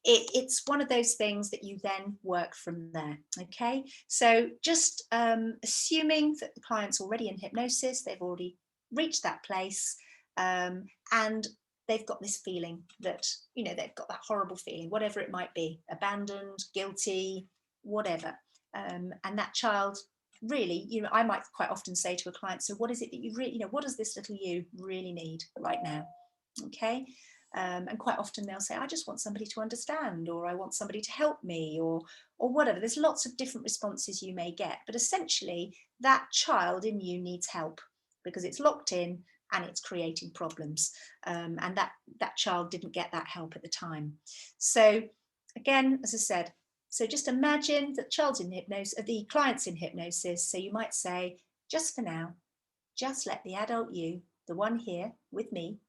S1: it's one of those things that you then work from there. Okay, so just assuming that the client's already in hypnosis, they've already reached that place, and they've got this feeling that, you know, they've got that horrible feeling, whatever it might be, abandoned, guilty, whatever, and that child, really, you know, I might quite often say to a client, so what is it that you really, you know, what does this little you really need right now? Okay, and quite often they'll say, I just want somebody to understand, or I want somebody to help me, or whatever. There's lots of different responses you may get, but essentially that child in you needs help because it's locked in and it's creating problems, and that child didn't get that help at the time. So again, as I said, so just imagine that child's in hypnosis, the client's in hypnosis. So you might say, just for now, just let the adult you, the one here with me,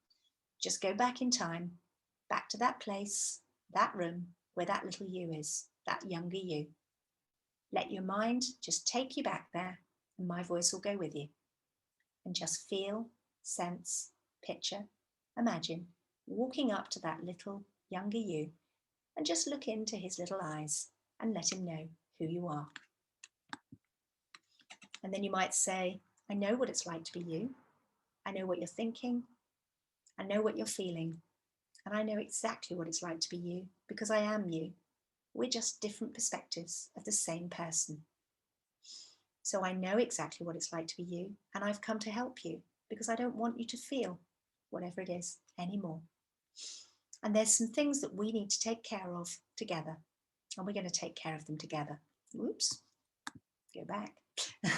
S1: just go back in time, back to that place, that room where that little you is, that younger you. Let your mind just take you back there, and my voice will go with you. And just feel, sense, picture, imagine walking up to that little younger you, and just look into his little eyes and let him know who you are. And then you might say, I know what it's like to be you. I know what you're thinking. I know what you're feeling. And I know exactly what it's like to be you, because I am you. We're just different perspectives of the same person. So I know exactly what it's like to be you, and I've come to help you because I don't want you to feel whatever it is anymore. And there's some things that we need to take care of together, and we're going to take care of them together. Oops, go back.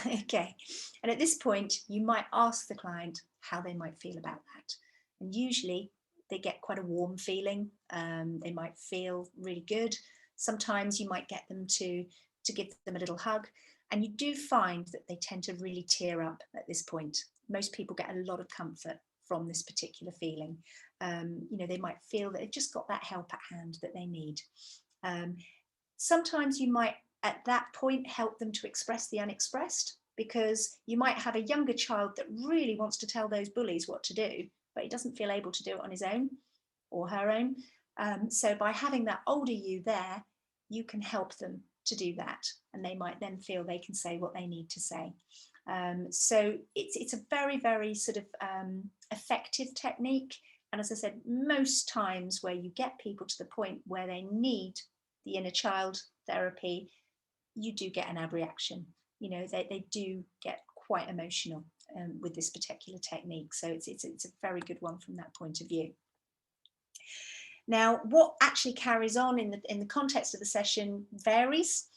S1: Okay, and at this point you might ask the client how they might feel about that, and usually they get quite a warm feeling. They might feel really good. Sometimes you might get them to give them a little hug, and you do find that they tend to really tear up at this point. Most people get a lot of comfort from this particular feeling. You know, they might feel that they've just got that help at hand that they need. Sometimes you might at that point help them to express the unexpressed, because you might have a younger child that really wants to tell those bullies what to do, but he doesn't feel able to do it on his own or her own. So by having that older you there, you can help them to do that, and they might then feel they can say what they need to say. So it's a very, very sort of effective technique. And as I said, most times where you get people to the point where they need the inner child therapy, you do get an abreaction. You know, they do get quite emotional with this particular technique. So it's a very good one from that point of view. Now, what actually carries on in the context of the session varies.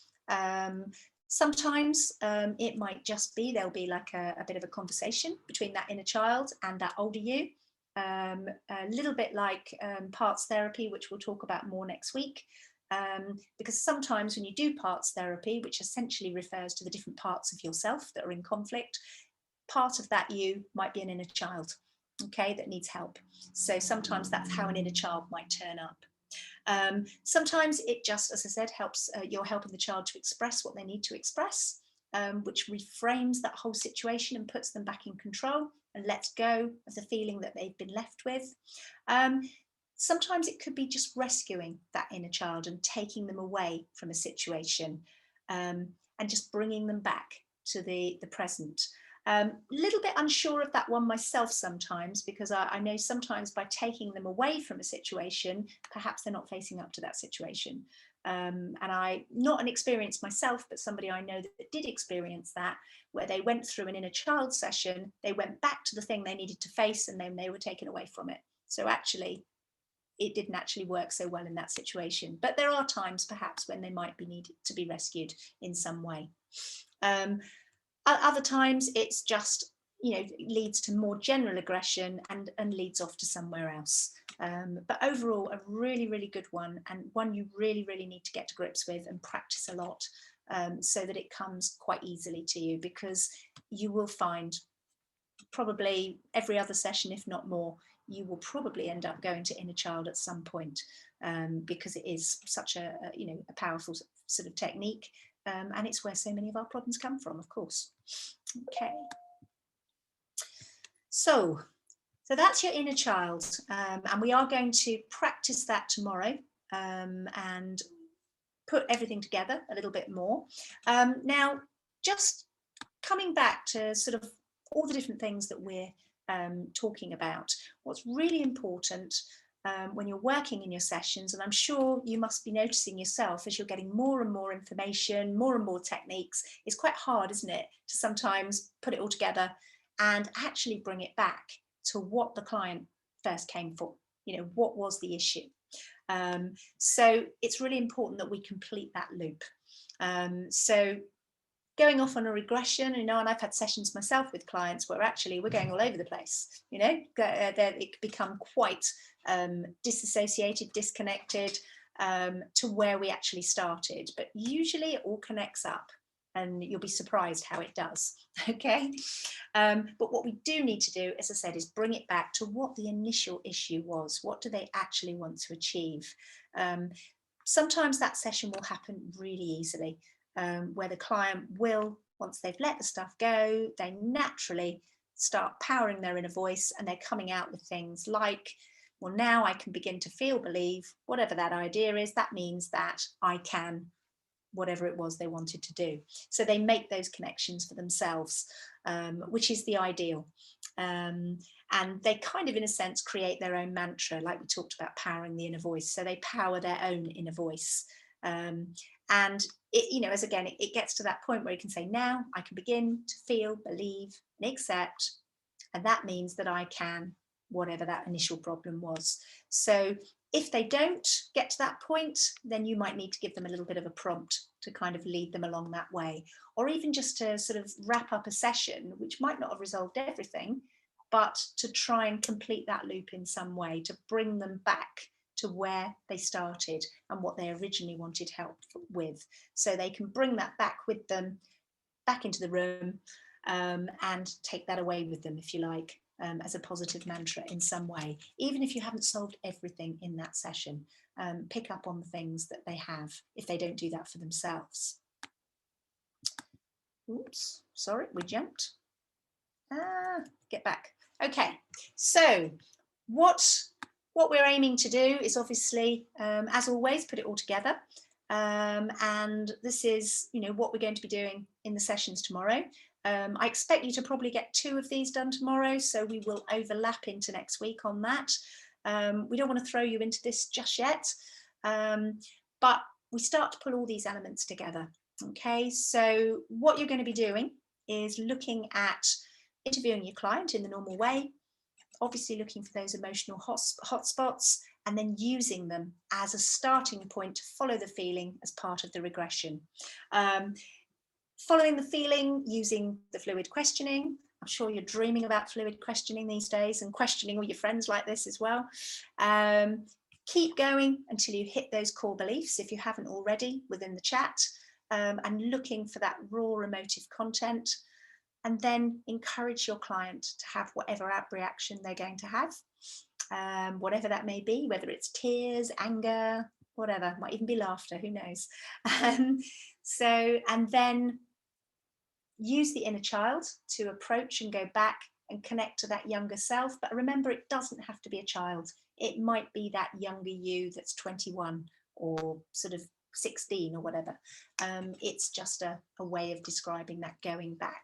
S1: Sometimes it might just be, there'll be like a bit of a conversation between that inner child and that older you. A little bit like parts therapy, which we'll talk about more next week. Because sometimes when you do parts therapy, which essentially refers to the different parts of yourself that are in conflict, part of that you might be an inner child, okay, that needs help. So sometimes that's how an inner child might turn up. Sometimes it just, as I said, helps, you're helping the child to express what they need to express, which reframes that whole situation and puts them back in control and lets go of the feeling that they've been left with. Sometimes it could be just rescuing that inner child and taking them away from a situation and just bringing them back to the present. Little bit unsure of that one myself sometimes, because I know sometimes by taking them away from a situation, perhaps they're not facing up to that situation. And I, not an experience myself, but somebody I know that did experience that, where they went through an inner child session, they went back to the thing they needed to face, and then they were taken away from it. So actually, it didn't actually work so well in that situation. But there are times perhaps when they might be needed to be rescued in some way. Other times it's just, you know, leads to more general aggression and leads off to somewhere else. But overall, a really, really good one, and one you really, really need to get to grips with and practice a lot, so that it comes quite easily to you, because you will find probably every other session, if not more, you will probably end up going to inner child at some point, because it is such a you know, a powerful sort of technique, and it's where so many of our problems come from, of course. Okay, so that's your inner child, and we are going to practice that tomorrow, and put everything together a little bit more. Now, just coming back to sort of all the different things that we're talking about, what's really important when you're working in your sessions, and I'm sure you must be noticing yourself as you're getting more and more information, more and more techniques, it's quite hard, isn't it, to sometimes put it all together and actually bring it back to what the client first came for. You know, what was the issue? So it's really important that we complete that loop. So going off on a regression, you know, and I've had sessions myself with clients where actually we're going all over the place, you know, it can become quite disassociated, disconnected to where we actually started. But usually it all connects up, and you'll be surprised how it does. Okay, but what we do need to do, as I said, is bring it back to what the initial issue was. What do they actually want to achieve? Sometimes that session will happen really easily, where the client will, once they've let the stuff go, they naturally start powering their inner voice, and they're coming out with things like, well, now I can begin to feel, believe, whatever that idea is, that means that I can, whatever it was they wanted to do. So they make those connections for themselves, which is the ideal. And they kind of, in a sense, create their own mantra, like we talked about powering the inner voice. So they power their own inner voice. And it, you know, as again, it gets to that point where you can say, now I can begin to feel, believe, and accept, and that means that I can, whatever that initial problem was. So If they don't get to that point, then you might need to give them a little bit of a prompt to kind of lead them along that way, or even just to sort of wrap up a session, which might not have resolved everything, but to try and complete that loop in some way, to bring them back to where they started and what they originally wanted help with. So they can bring that back with them, back into the room, and take that away with them, if you like, as a positive mantra in some way. Even if you haven't solved everything in that session, pick up on the things that they have if they don't do that for themselves. Oops, sorry, we jumped. Get back. Okay, so what we're aiming to do is obviously, as always, put it all together. And this is, what we're going to be doing in the sessions tomorrow. I expect you to probably get 2 of these done tomorrow, so we will overlap into next week on that. We don't want to throw you into this just yet, but we start to pull all these elements together. Okay, so what you're going to be doing is looking at interviewing your client in the normal way, obviously looking for those emotional hotspots, and then using them as a starting point to follow the feeling as part of the regression. Following the feeling using the fluid questioning. I'm sure you're dreaming about fluid questioning these days and questioning all your friends like this as well. Keep going until you hit those core beliefs, if you haven't already, within the chat, and looking for that raw emotive content. And then encourage your client to have whatever reaction they're going to have, whatever that may be, whether it's tears, anger, whatever, might even be laughter, who knows. And then use the inner child to approach and go back and connect to that younger self. But remember, it doesn't have to be a child. It might be that younger you that's 21 or sort of 16 or whatever. It's just a way of describing that going back.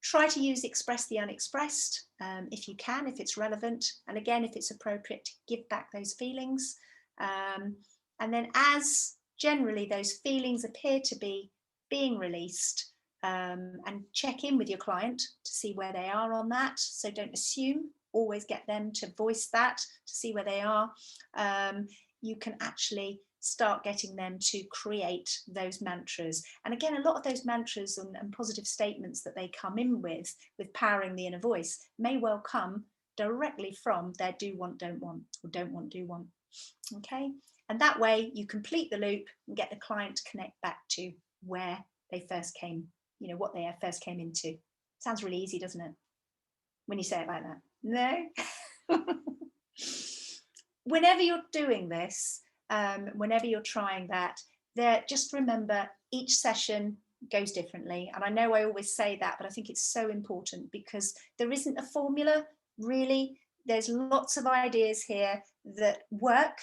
S1: Try to express the unexpressed if you can, if it's relevant, and again, if it's appropriate, to give back those feelings. And then as generally those feelings appear to be being released, and check in with your client to see where they are on that. So don't assume, always get them to voice that, to see where they are. You can actually start getting them to create those mantras. And again, a lot of those mantras and positive statements that they come in with powering the inner voice, may well come directly from their do want, don't want, or don't want, do want. Okay. And that way you complete the loop and get the client to connect back to where they first came, what they first came into. Sounds really easy, doesn't it? When you say it like that. No? Whenever you're doing this, whenever you're trying that, just remember each session goes differently. And I know I always say that, but I think it's so important because there isn't a formula, really. There's lots of ideas here that work,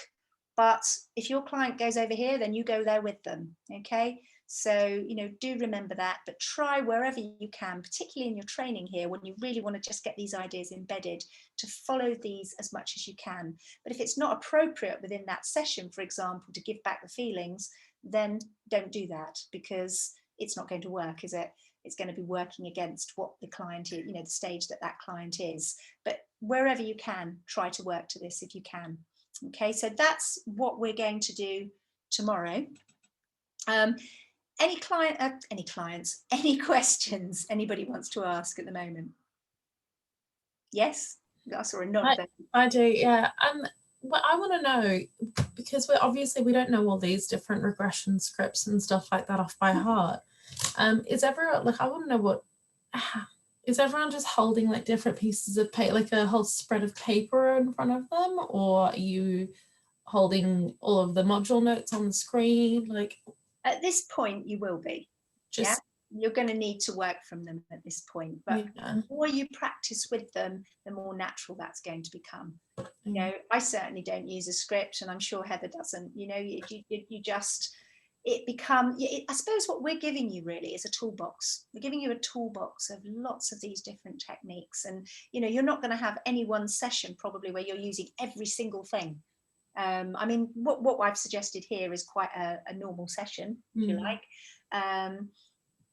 S1: but if your client goes over here, then you go there with them, okay? So, do remember that, but try wherever you can, particularly in your training here, when you really want to just get these ideas embedded, to follow these as much as you can. But if it's not appropriate within that session, for example, to give back the feelings, then don't do that, because it's not going to work, is it? It's going to be working against what the client is, the stage that client is. But wherever you can, try to work to this if you can. Okay, so that's what we're going to do tomorrow. Any clients, any questions anybody wants to ask at the moment? Yes, I saw a nod there.
S12: I do, yeah. What I want to know, because we don't know all these different regression scripts and stuff like that off by heart. Is everyone, I want to know is everyone just holding like different pieces of paper, like a whole spread of paper in front of them, or are you holding all of the module notes on the screen?
S1: At this point, you will be. You're going to need to work from them at this point. But the more you practice with them, the more natural that's going to become. I certainly don't use a script, and I'm sure Heather doesn't. I suppose what we're giving you really is a toolbox. We're giving you a toolbox of lots of these different techniques. And, you're not going to have any one session probably where you're using every single thing. I mean, what I've suggested here is quite a normal session, if you like.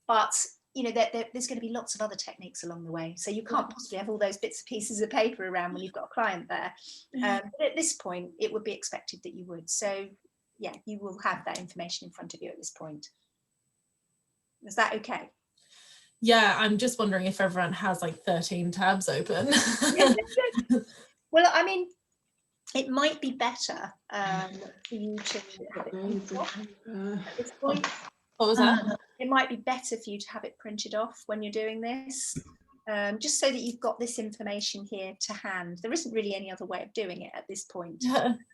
S1: But, you know, there's going to be lots of other techniques along the way. So you can't possibly have all those bits and pieces of paper around when you've got a client there. But at this point, it would be expected that you would. So yeah, you will have that information in front of you at this point. Is that okay?
S12: Yeah, I'm just wondering if everyone has like 13 tabs open.
S1: Well, I mean, it might be better for you to have it printed off at this point.
S12: What was that?
S1: It might be better for you to have it printed off when you're doing this, just so that you've got this information here to hand. There isn't really any other way of doing it at this point.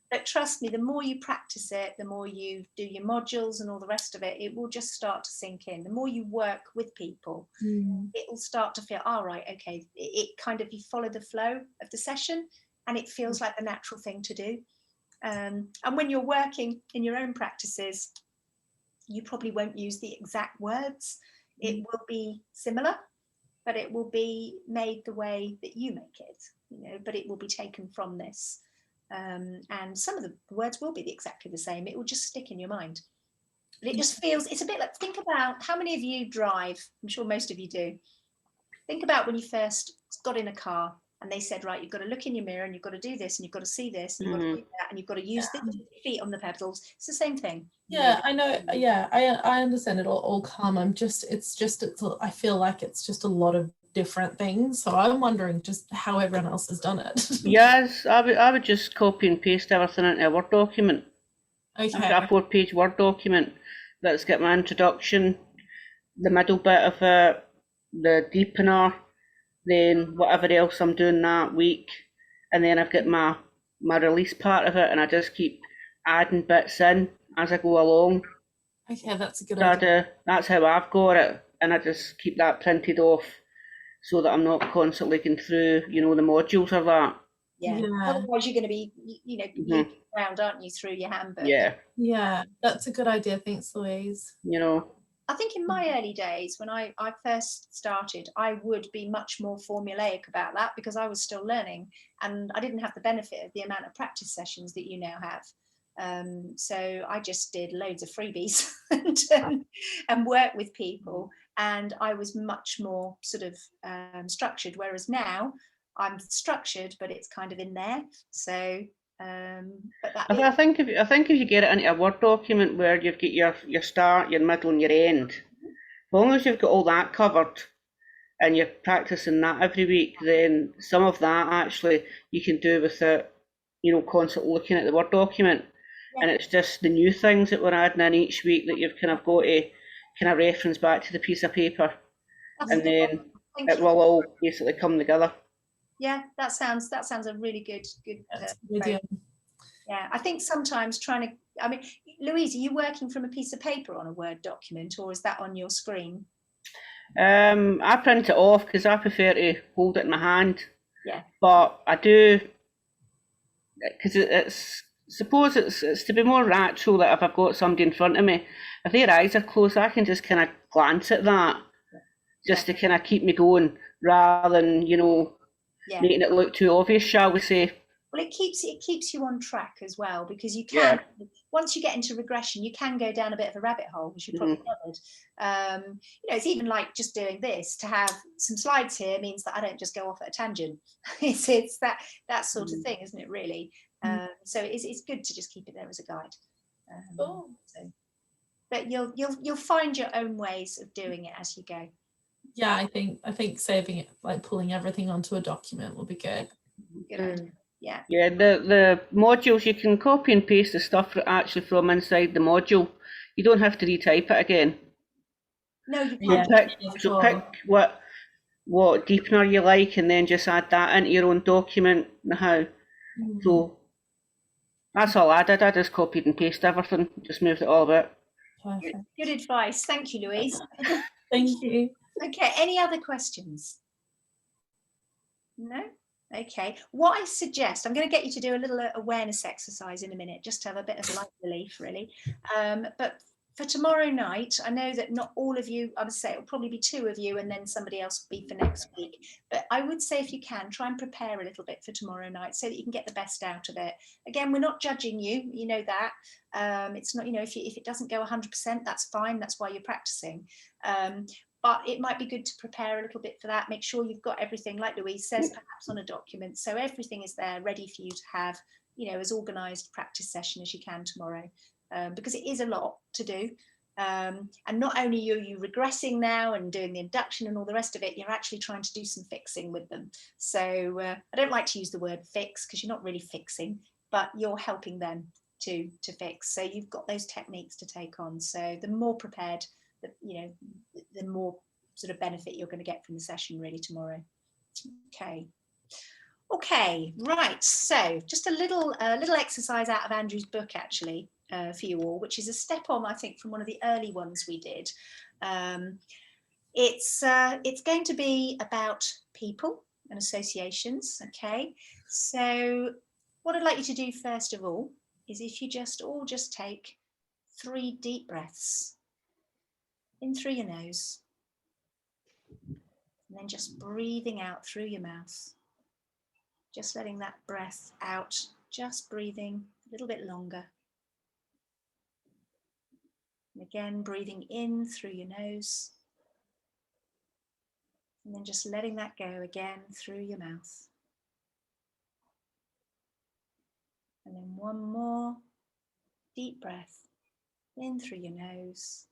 S1: But trust me, the more you practice it, the more you do your modules and all the rest of it, it will just start to sink in. The more you work with people, it will start to feel, all right, okay, it kind of, you follow the flow of the session and it feels like the natural thing to do. And when you're working in your own practices, you probably won't use the exact words. It will be similar, but it will be made the way that you make it, you know, but it will be taken from this. And some of the words will be exactly the same. It will just stick in your mind. But it just feels, it's a bit like, think about how many of you drive. I'm sure most of you do. Think about when you first got in a car and they said, right, you've got to look in your mirror and you've got to do this and you've got to see this and you've got to do that and you've got to use the feet on the pedals. It's the same thing.
S12: Yeah, I know. Yeah, I understand it all calm. I feel like it's just a lot of different things. So I'm wondering just how everyone else has done it.
S6: Yes, I would just copy and paste everything into a Word document.
S12: Okay.
S6: I've got a 4-page Word document that's got my introduction, the middle bit of it, the deepener, then whatever else I'm doing that week, and then I've got my release part of it, and I just keep adding bits in as I go along.
S12: Okay, that's a good idea.
S6: That's how I've got it, and I just keep that printed off so that I'm not constantly going through, you know, the modules of that.
S1: Yeah. Otherwise you're going to be, you know, looking around, aren't you, through your handbook?
S12: Yeah, that's a good idea. Thanks, Louise.
S6: You know,
S1: I think in my early days, when I first started, I would be much more formulaic about that because I was still learning and I didn't have the benefit of the amount of practice sessions that you now have. So I just did loads of freebies and worked with people, and I was much more sort of structured, whereas now I'm structured, but it's kind of in there. So
S6: I think if you get it into a Word document where you've got your start, your middle and your end, as long as you've got all that covered and you're practicing that every week, then some of that actually you can do without, you know, constantly looking at the Word document. And it's just the new things that we're adding in each week that you've kind of got to kind of reference back to the piece of paper. And then it will all basically come together.
S1: Yeah, that sounds a really good approach. Yeah, I think sometimes I mean, Louise, are you working from a piece of paper on a Word document, or is that on your screen?
S6: I print it off because I prefer to hold it in my hand.
S1: Yeah.
S6: But I do, because suppose it's to be more natural that if I've got somebody in front of me, if their eyes are closed, I can just kind of glance at that, just to kind of keep me going, rather than, you know, making it look too obvious, shall we say.
S1: Well, it keeps you on track as well, because you can, once you get into regression, you can go down a bit of a rabbit hole, which you probably covered. You know, it's even like just doing this, to have some slides here means that I don't just go off at a tangent. it's that sort of thing, isn't it, really? So it's good to just keep it there as a guide. But you'll find your own ways of doing it as you go.
S12: Yeah, I think saving it, like pulling everything onto a document, will be good.
S1: Good idea. Yeah.
S6: Yeah, the modules, you can copy and paste the stuff actually from inside the module. You don't have to retype it again.
S1: No, you can't.
S6: Pick what deepener you like, and then just add that into your own document. So that's all I did. I just copied and pasted everything, just moved it all about.
S1: Good advice. Thank you, Louise.
S12: Thank you.
S1: Okay, any other questions? No? Okay, what I suggest, I'm going to get you to do a little awareness exercise in a minute, just to have a bit of light relief, really. But for tomorrow night, I know that not all of you, I would say it'll probably be 2 of you and then somebody else will be for next week. But I would say if you can, try and prepare a little bit for tomorrow night so that you can get the best out of it. Again, we're not judging you, you know that. It's not, you know, if it doesn't go 100%, that's fine. That's why you're practicing. but it might be good to prepare a little bit for that. Make sure you've got everything, like Louise says, perhaps on a document. So everything is there ready for you to have, you know, as organised practice session as you can tomorrow, because it is a lot to do. And not only are you regressing now and doing the induction and all the rest of it, you're actually trying to do some fixing with them. So I don't like to use the word fix because you're not really fixing, but you're helping them to fix. So you've got those techniques to take on. So the more prepared, you know, the more sort of benefit you're going to get from the session really tomorrow. Okay, right. So just a little exercise out of Andrew's book actually for you all, which is a step on, I think, from one of the early ones we did. It's going to be about people and associations. Okay, so what I'd like you to do first of all is if you just take 3 deep breaths in through your nose, and then just breathing out through your mouth. Just letting that breath out, just breathing a little bit longer. And again, breathing in through your nose. And then just letting that go again through your mouth. And then one more deep breath in through your nose.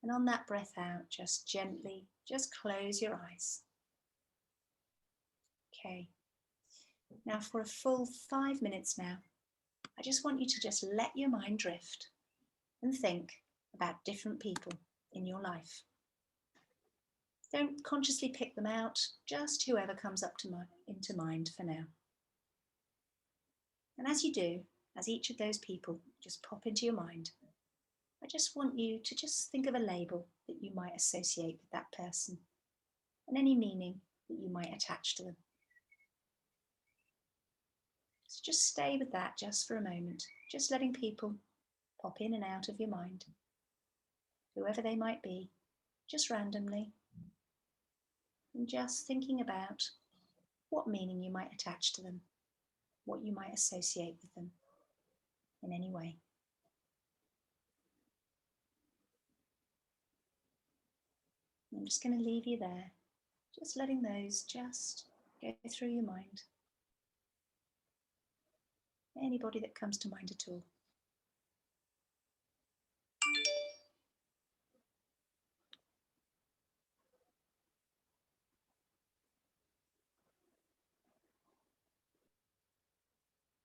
S1: And on that breath out, just gently, just close your eyes. Okay. Now for a full 5 minutes now, I just want you to just let your mind drift and think about different people in your life. Don't consciously pick them out, just whoever comes up into mind for now. And as you do, as each of those people just pop into your mind, I just want you to just think of a label that you might associate with that person and any meaning that you might attach to them. So just stay with that just for a moment, just letting people pop in and out of your mind, whoever they might be, just randomly, and just thinking about what meaning you might attach to them, what you might associate with them in any way. I'm just going to leave you there, just letting those just go through your mind. Anybody that comes to mind at all.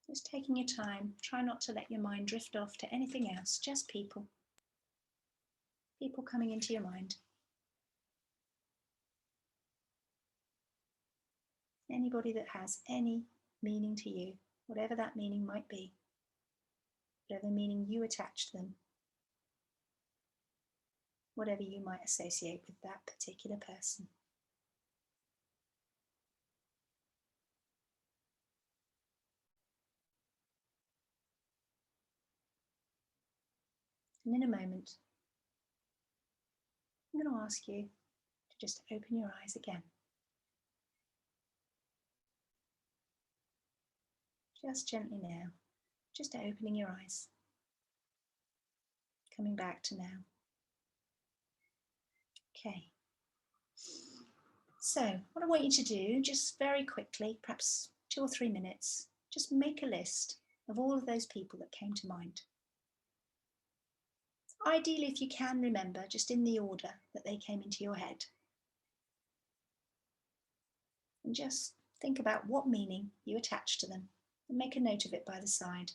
S1: Just taking your time, try not to let your mind drift off to anything else, just people. People coming into your mind. Anybody that has any meaning to you, whatever that meaning might be, whatever meaning you attach to them, whatever you might associate with that particular person. And in a moment, I'm going to ask you to just open your eyes again. Just gently now, just opening your eyes. Coming back to now. Okay. So what I want you to do, just very quickly, perhaps 2 or 3 minutes, just make a list of all of those people that came to mind. Ideally, if you can remember, just in the order that they came into your head. And just think about what meaning you attach to them and make a note of it by the side.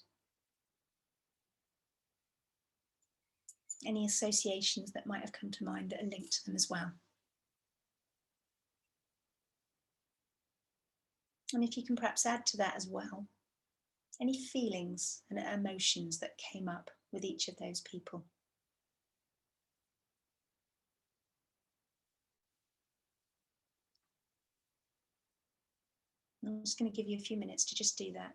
S1: Any associations that might have come to mind that are linked to them as well. And if you can perhaps add to that as well, any feelings and emotions that came up with each of those people. I'm just going to give you a few minutes to just do that.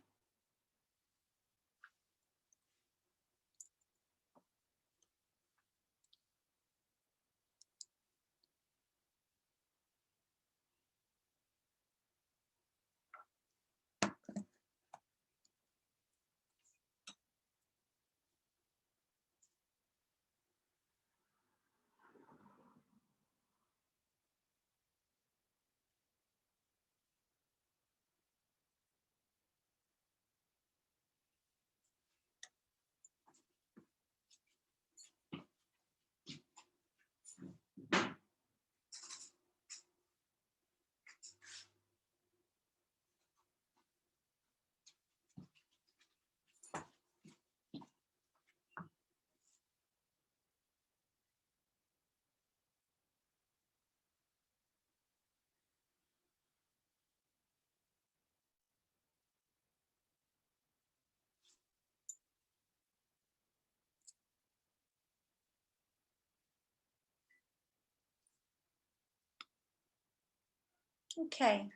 S1: Okay.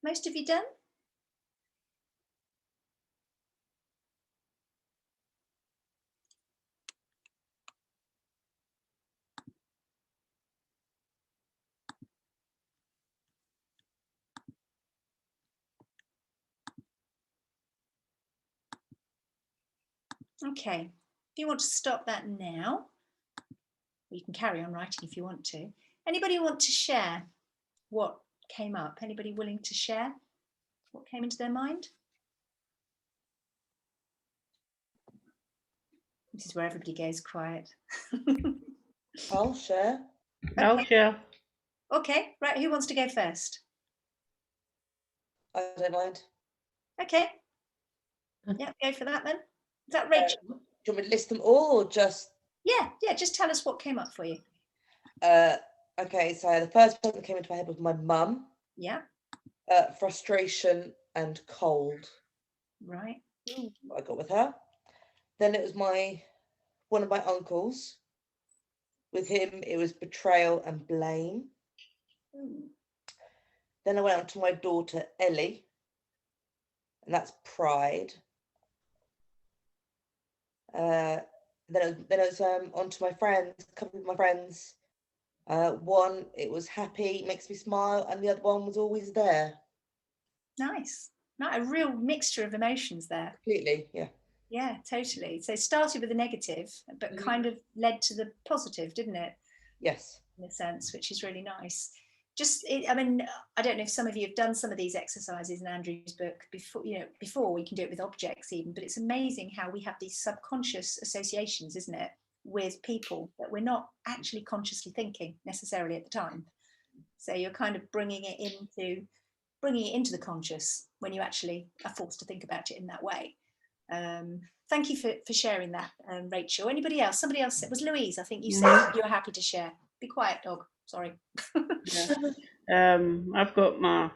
S1: Most of you done? Okay, if you want to stop that now, you can carry on writing if you want to. Anybody want to share what came up? Anybody willing to share what came into their mind? This is where everybody goes quiet.
S7: I'll share.
S6: I'll share.
S1: Okay, right, who wants to go first?
S7: I don't mind.
S1: Okay. Yeah, go for that then. Is that Rachel?
S7: Do you want me to list them all or just?
S1: Yeah, just tell us what came up for you.
S7: Okay, so the first person that came into my head was my mum.
S1: Yeah.
S7: Frustration and cold.
S1: Right.
S7: What I got with her. Then it was one of my uncles. With him, it was betrayal and blame. Then I went on to my daughter Ellie, and that's pride. Then it was on to my friends, a couple of my friends. One, it was happy, makes me smile, and the other one was always there.
S1: Nice. Not a real mixture of emotions there.
S7: Completely, yeah.
S1: Yeah, totally. So it started with the negative, but kind of led to the positive, didn't it?
S7: Yes.
S1: In a sense, which is really nice. I mean, I don't know if some of you have done some of these exercises in Andrew's book before we can do it with objects even, but it's amazing how we have these subconscious associations, isn't it, with people that we're not actually consciously thinking necessarily at the time. So you're kind of bringing it into the conscious when you actually are forced to think about it in that way. Thank you for sharing that, Rachel. Anybody else? Somebody else? It was Louise. I think you said you were happy to share. Be quiet, dog. Sorry.
S6: Yeah. I've got my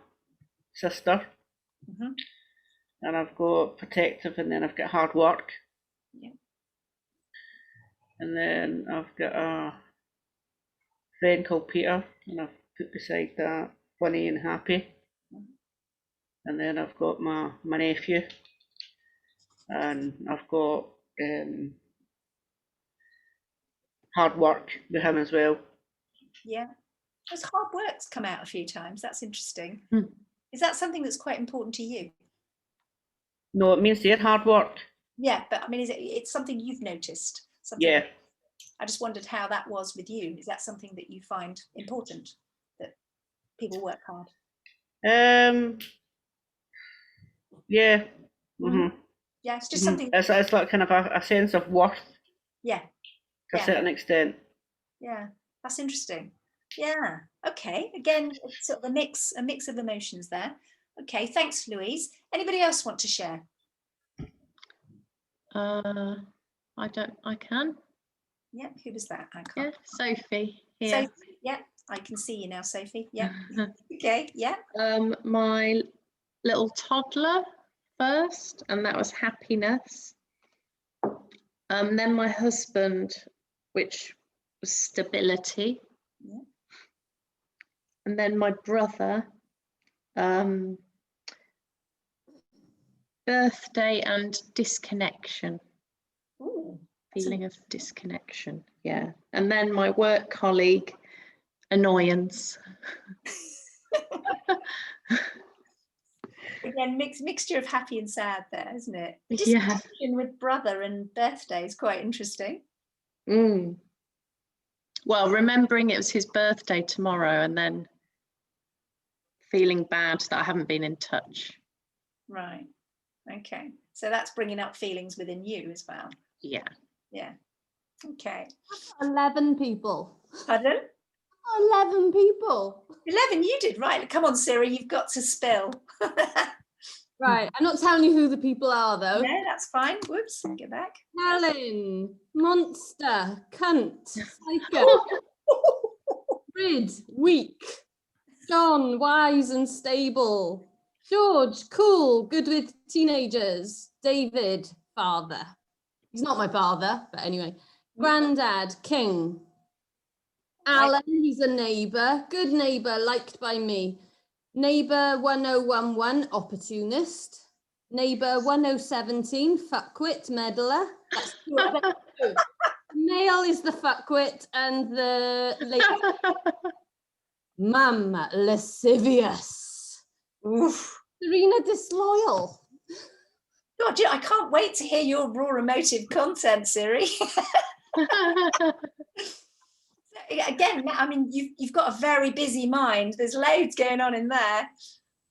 S6: sister, and I've got protective, and then I've got hard work.
S1: Yeah.
S6: And then I've got a friend called Peter, and I've put beside that funny and happy. And then I've got my nephew, and I've got hard work with him as well.
S1: Yeah. Has hard work's come out a few times. That's interesting. Is that something that's quite important to you?
S6: No, it means they're hard work.
S1: Yeah, but I mean, it's something you've noticed?
S6: Yeah.
S1: I just wondered how that was with you. Is that something that you find important, that people work hard?
S6: Yeah.
S1: Yeah, it's just something.
S6: It's like kind of a sense of worth.
S1: Yeah.
S6: To a certain extent.
S1: Yeah, that's interesting. Yeah. Okay. Again, it's sort of a mix of emotions there. Okay. Thanks, Louise. Anybody else want to share?
S9: I can.
S1: Yeah. Who was that? I
S9: can't. Yeah, Sophie. Here.
S1: Sophie, yeah. I can see you now, Sophie. Yeah. Okay. Yeah.
S9: My little toddler first, and that was happiness. Then my husband, which was stability.
S1: Yeah.
S9: And then my brother, birthday and disconnection.
S1: Ooh,
S9: feeling of disconnection. Yeah. And then my work colleague, annoyance.
S1: Again, mixture of happy and sad there, isn't it?
S9: Yeah.
S1: Disconnection with brother and birthday is quite interesting.
S9: Well, remembering it was his birthday tomorrow and then feeling bad that I haven't been in touch.
S1: Right. Okay. So that's bringing up feelings within you as well.
S9: Yeah.
S1: Yeah. Okay.
S10: 11 people.
S1: Pardon?
S10: 11 people.
S1: 11 you did, right. Come on, Sarah, you've got to spill.
S10: Right. I'm not telling you who the people are, though.
S1: No, that's fine. Whoops. Get back.
S10: Helen, monster, cunt, psycho, Rid, weak, John, wise and stable, George, cool, good with teenagers, David, father. He's not my father, but anyway. Grandad, king, Alan, he's a neighbour, good neighbour, liked by me. Neighbour 1011, opportunist. Neighbour 1017, fuckwit, meddler. That's two of them too. Male is the fuckwit and the lady. Mum, lascivious.
S1: Oof.
S10: Serena, disloyal.
S1: God, I can't wait to hear your raw emotive content, Siri. Again, I mean, you've got a very busy mind. There's loads going on in there.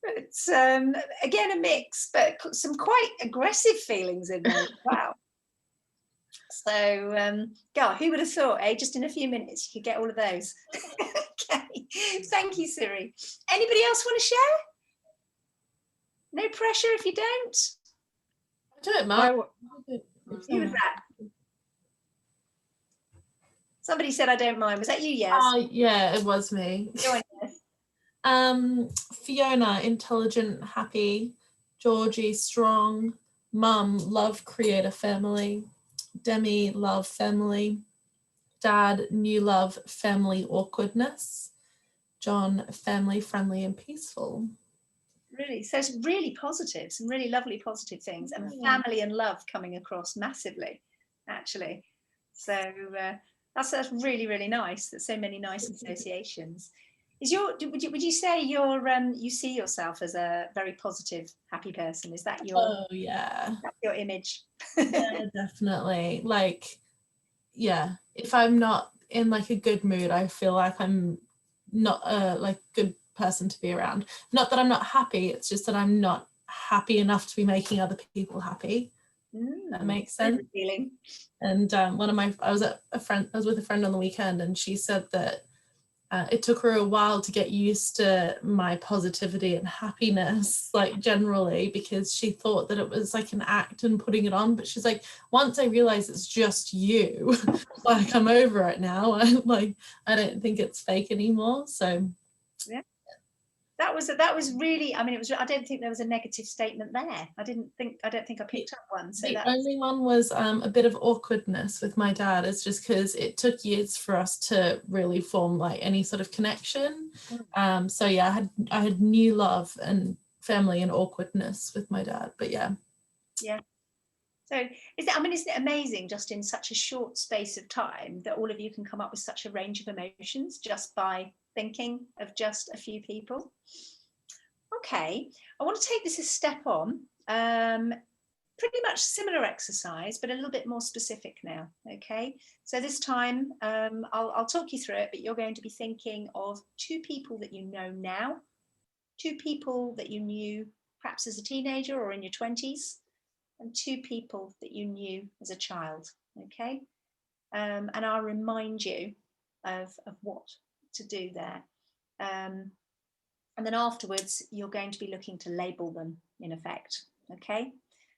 S1: It's again a mix, but some quite aggressive feelings in there. Wow. So, God, who would have thought, eh? Just in a few minutes, you could get all of those. Okay. Thank you, Siri. Anybody else want to share? No pressure if you don't.
S12: I don't mind.
S1: Who was that? Somebody said I don't mind. Was that you? Yes.
S12: Yeah, it was me. Fiona, intelligent, happy. Georgie, strong. Mum, love, create a family. Demi, love, family. Dad, new love, family, awkwardness. John, family, friendly and peaceful. Really, so it's really positive, some really lovely positive things, and family and love coming across massively, actually. So that's really, really nice. There's so many nice associations. Would you say you see yourself as a very positive, happy person? Is that your your image? Yeah, definitely. Like, yeah, if I'm not in like a good mood, I feel like I'm not a like good person to be around. Not that I'm not happy, it's just that I'm not happy enough to be making other people happy. That makes sense. Feeling. And I was with a friend on the weekend, and she said that it took her a while to get used to my positivity and happiness, like generally, because she thought that it was like an act and putting it on. But she's like, once I realized it's just you, like I'm over it now. I don't think it's fake anymore. So yeah. That was really, I mean, I don't think there was a negative statement there. I don't think I picked up one. So the only one was a bit of awkwardness with my dad. It's just because it took years for us to really form like any sort of connection. So yeah, I had new love and family and awkwardness with my dad, but yeah. Yeah. So isn't it amazing just in such a short space of time that all of you can come up with such a range of emotions just by thinking of just a few people? Okay, I want to take this a step on. Pretty much similar exercise, but a little bit more specific now. Okay, so this time I'll talk you through it, but you're going to be thinking of two people that you know now, two people that you knew perhaps as a teenager or in your 20s, and two people that you knew as a child. Okay, and I'll remind you of what to do there. And then afterwards, you're going to be looking to label them in effect. Okay,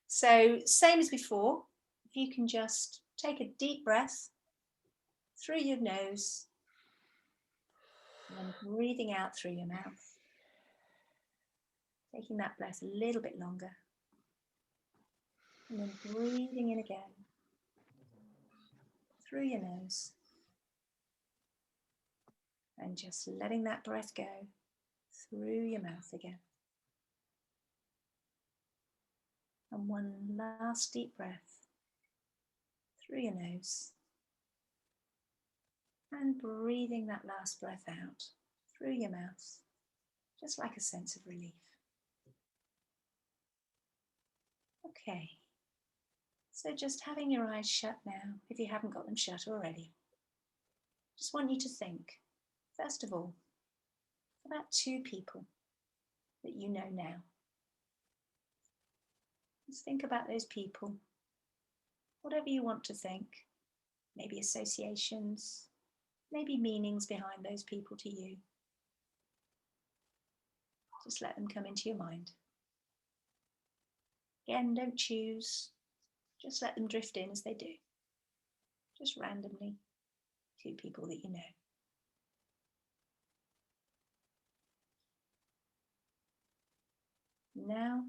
S12: so same as before, if you can just take a deep breath through your nose and then breathing out through your mouth, taking that breath a little bit longer, and then breathing in again through your nose, and just letting that breath go through your mouth again. And one last deep breath through your nose, and breathing that last breath out through your mouth, just like a sense of relief. Okay, so just having your eyes shut now, if you haven't got them shut already. Just want you to think, first of all, about two people that you know now. Just think about those people, whatever you want to think, maybe associations, maybe meanings behind those people to you. Just let them come into your mind. Again, don't choose, just let them drift in as they do. Just randomly, two people that you know. Now,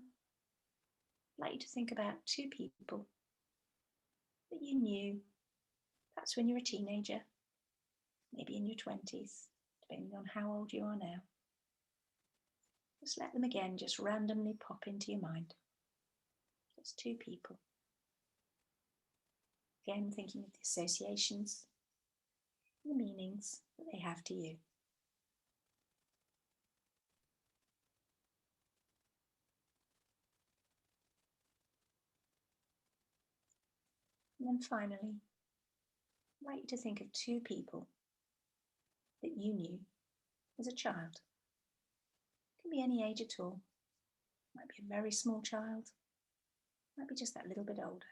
S12: I'd like you to think about two people that you knew, perhaps when you were a teenager,
S1: maybe in your 20s, depending on how old you are now. Just let them again just randomly pop into your mind. Just two people. Again, thinking of the associations, the meanings that they have to you. And then finally, I'd like you to think of two people that you knew as a child. It can be any age at all. It might be a very small child. It might be just that little bit older.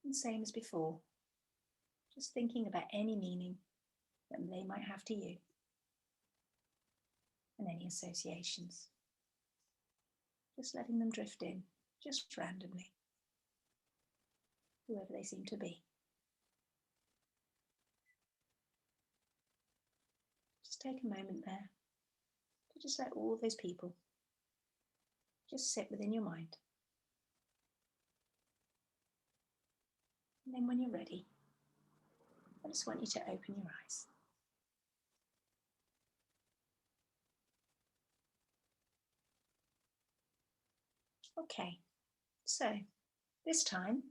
S1: And same as before, just thinking about any meaning that they might have to you and any associations. Just letting them drift in, just randomly, whoever they seem to be. Just take a moment there to just let all those people just sit within your mind. And then when you're ready, I just want you to open your eyes. Okay, so this time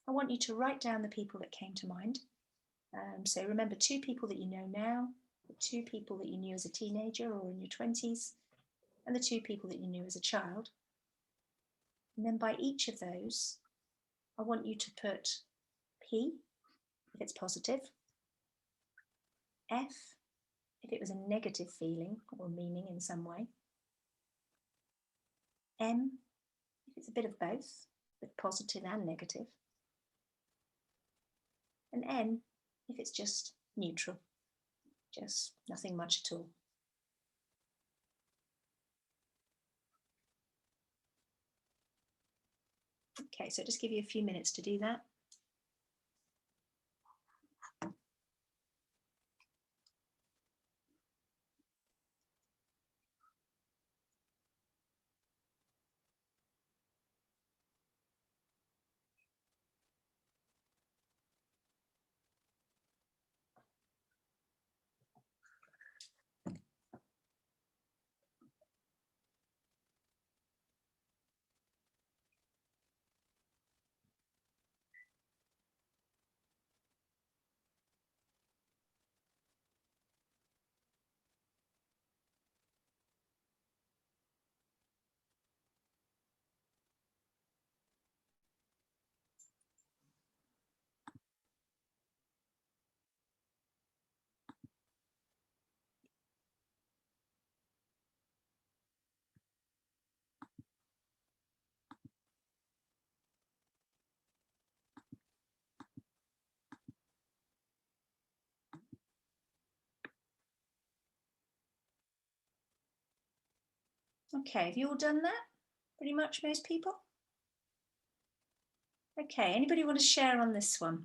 S1: I want you to write down the people that came to mind. So remember, two people that you know now, the two people that you knew as a teenager or in your 20s, and the two people that you knew as a child. And then by each of those, I want you to put P, if it's positive, F, if it was a negative feeling or meaning in some way, M, if it's a bit of both, but positive and negative, and N, if it's just neutral, just nothing much at all. Okay, so just give you a few minutes to do that. Okay, have you all done that? Pretty much most people? Okay, anybody want to share on this one?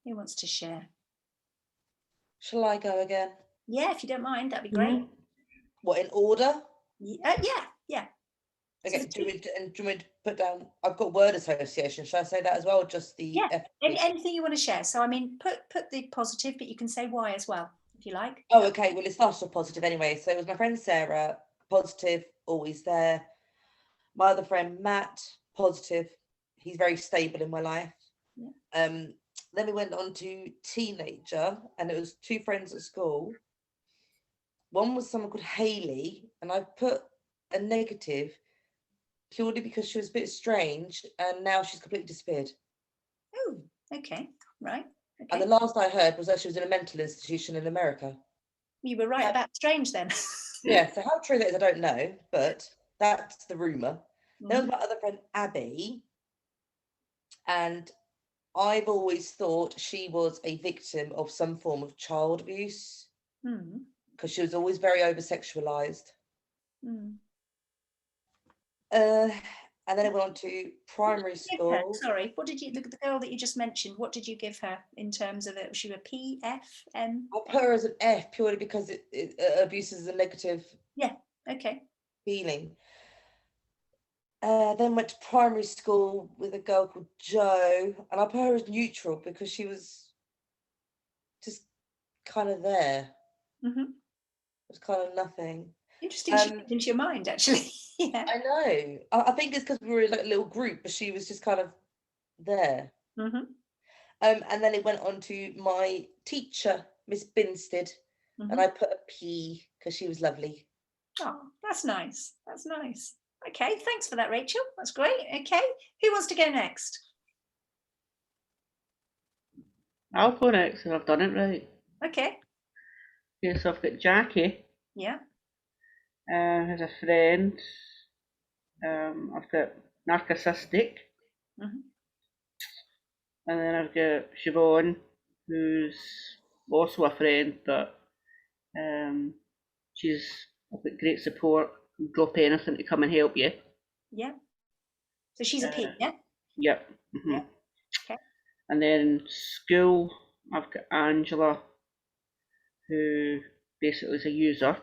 S1: Who wants to share?
S7: Shall I go again?
S1: Yeah, if you don't mind, that'd be great.
S7: What, in order?
S1: Yeah.
S7: Okay, do you want me to put down, I've got word association, should I say that as well, or just the
S1: Yeah, anything you want to share. So I mean, put the positive, but you can say why as well, if you like.
S7: Oh, okay, well, it started off positive anyway. So it was my friend Sarah, positive, always there. My other friend Matt, positive, he's very stable in my life.
S1: Yeah.
S7: Then we went on to teenager, and it was two friends at school. One was someone called Hayley, and I put a negative purely because she was a bit strange, and now she's completely disappeared.
S1: Oh, okay, right. Okay.
S7: And the last I heard was that she was in a mental institution in America.
S1: You were right about strange then.
S7: Yeah, so how true that is, I don't know, but that's the rumour. Then my other friend Abby, and I've always thought she was a victim of some form of child abuse because she was always very over-sexualised. And then I went on to primary school.
S1: Sorry, what did you, the girl that you just mentioned, what did you give her in terms of it? Was she a P, F, M?
S7: I put her as an F purely because abuse is a negative
S1: okay.
S7: feeling. Then went to primary school with a girl called Jo, and I put her as neutral because she was just kind of there.
S1: Mm-hmm.
S7: It was kind of nothing.
S1: Interesting. She went into your mind, actually. Yeah.
S7: I know. I think it's because we were like a little group, but she was just kind of there.
S1: Mm-hmm.
S7: And then it went on to my teacher, Miss Binstead, and I put a P because she was lovely.
S1: Oh, that's nice. That's nice. Okay, thanks for that, Rachel. That's great. Okay, who wants to go next?
S6: I'll go next if I've done it right.
S1: Okay.
S6: Yeah, so I've got Jackie.
S1: Yeah.
S6: As a friend. I've got Narcissistic.
S7: Mm-hmm.
S6: And then I've got Siobhan, who's also a friend, but I've got great support. Drop anything to come and help you.
S1: Yeah. So she's a P, yeah?
S6: Yep. Mm-hmm.
S1: Yeah. Okay.
S6: And then school, I've got Angela, who basically is a user.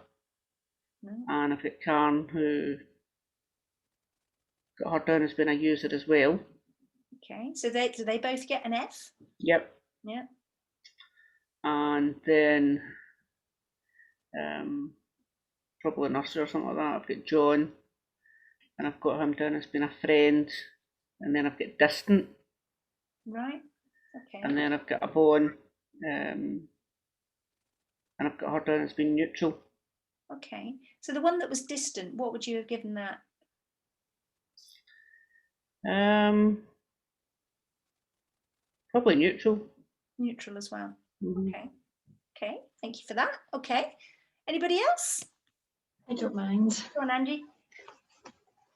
S6: And I've got Karen, who got her down as being a user as well.
S1: Okay, so do they both get an F?
S6: Yep.
S1: Yeah.
S6: And then probably a nursery or something like that. I've got John, and I've got him down as being a friend. And then I've got distant.
S1: Right. Okay.
S6: And then I've got a Yvonne, and I've got her down as being neutral.
S1: Okay, so the one that was distant, what would you have given that?
S6: Probably neutral.
S1: Neutral as well.
S6: Mm-hmm.
S1: Okay. Okay, thank you for that. Okay, anybody else?
S13: I don't mind.
S1: Go on, Angie.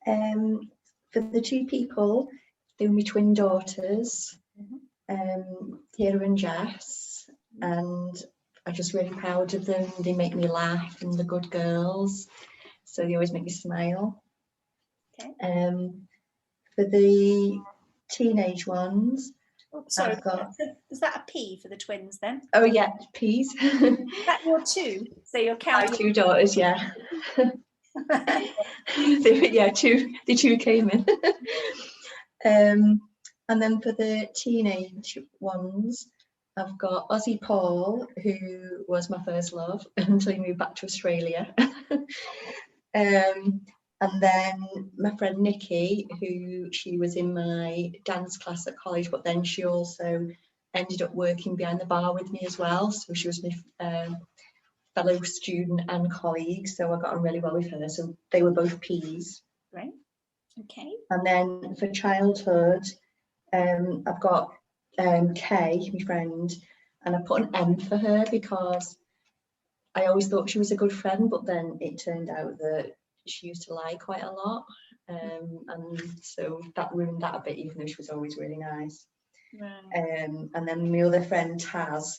S13: For the two people, they were my twin daughters, Kira and Jess, and I'm just really proud of them. They make me laugh and they're good girls, so they always make me smile.
S1: Okay.
S13: For the teenage ones,
S1: sorry, is that a P for the twins then?
S13: Oh yeah, P's.
S1: Is that your two? So you're counting.
S13: My two daughters, yeah. The two came in. And then for the teenage ones, I've got Ozzy Paul, who was my first love until he moved back to Australia. And then my friend Nikki, she was in my dance class at college, but then she also ended up working behind the bar with me as well. So she was my fellow student and colleague. So I got on really well with her. So they were both P's.
S1: Right. Okay.
S13: And then for childhood, I've got Kay, my friend, and I put an M for her because I always thought she was a good friend, but then it turned out that she used to lie quite a lot, and so that ruined that a bit, even though she was always really nice.
S1: Right.
S13: And then my other friend Taz,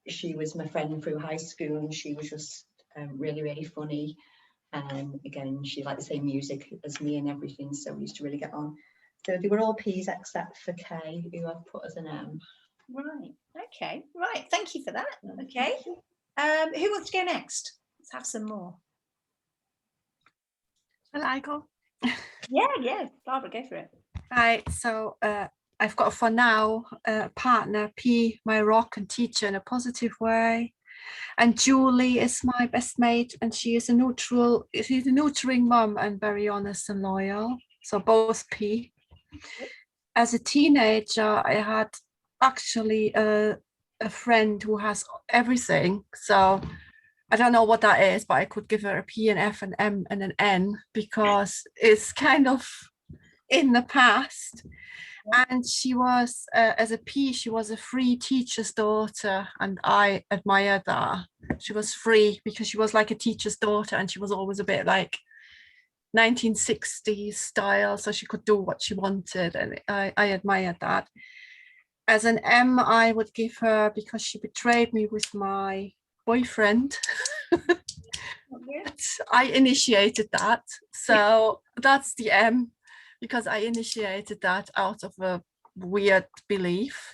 S13: she was my friend through high school, and she was just really, really funny. And again, she liked the same music as me and everything, so we used to really get on. So they were all P's except for Kay, who I've put as an M.
S1: Right. Okay. Right. Thank you for that. Okay. Who wants to go next? Let's have some more.
S14: Shall I go?
S1: Yeah. Barbara, go for it.
S14: Right. So I've got for now a partner, P, my rock and teacher in a positive way. And Julie is my best mate, and she's a nurturing mum and very honest and loyal. So both P. As a teenager, I had actually a friend who has everything. So I don't know what that is, but I could give her a P, an F, an M, and an N because it's kind of in the past. And she was, as a P, she was a free teacher's daughter, and I admired that. She was free because she was like a teacher's daughter, and she was always a bit like 1960s style, so she could do what she wanted, and I admired that. As an M, I would give her, because she betrayed me with my boyfriend. I initiated that, so that's the M, because I initiated that out of a weird belief.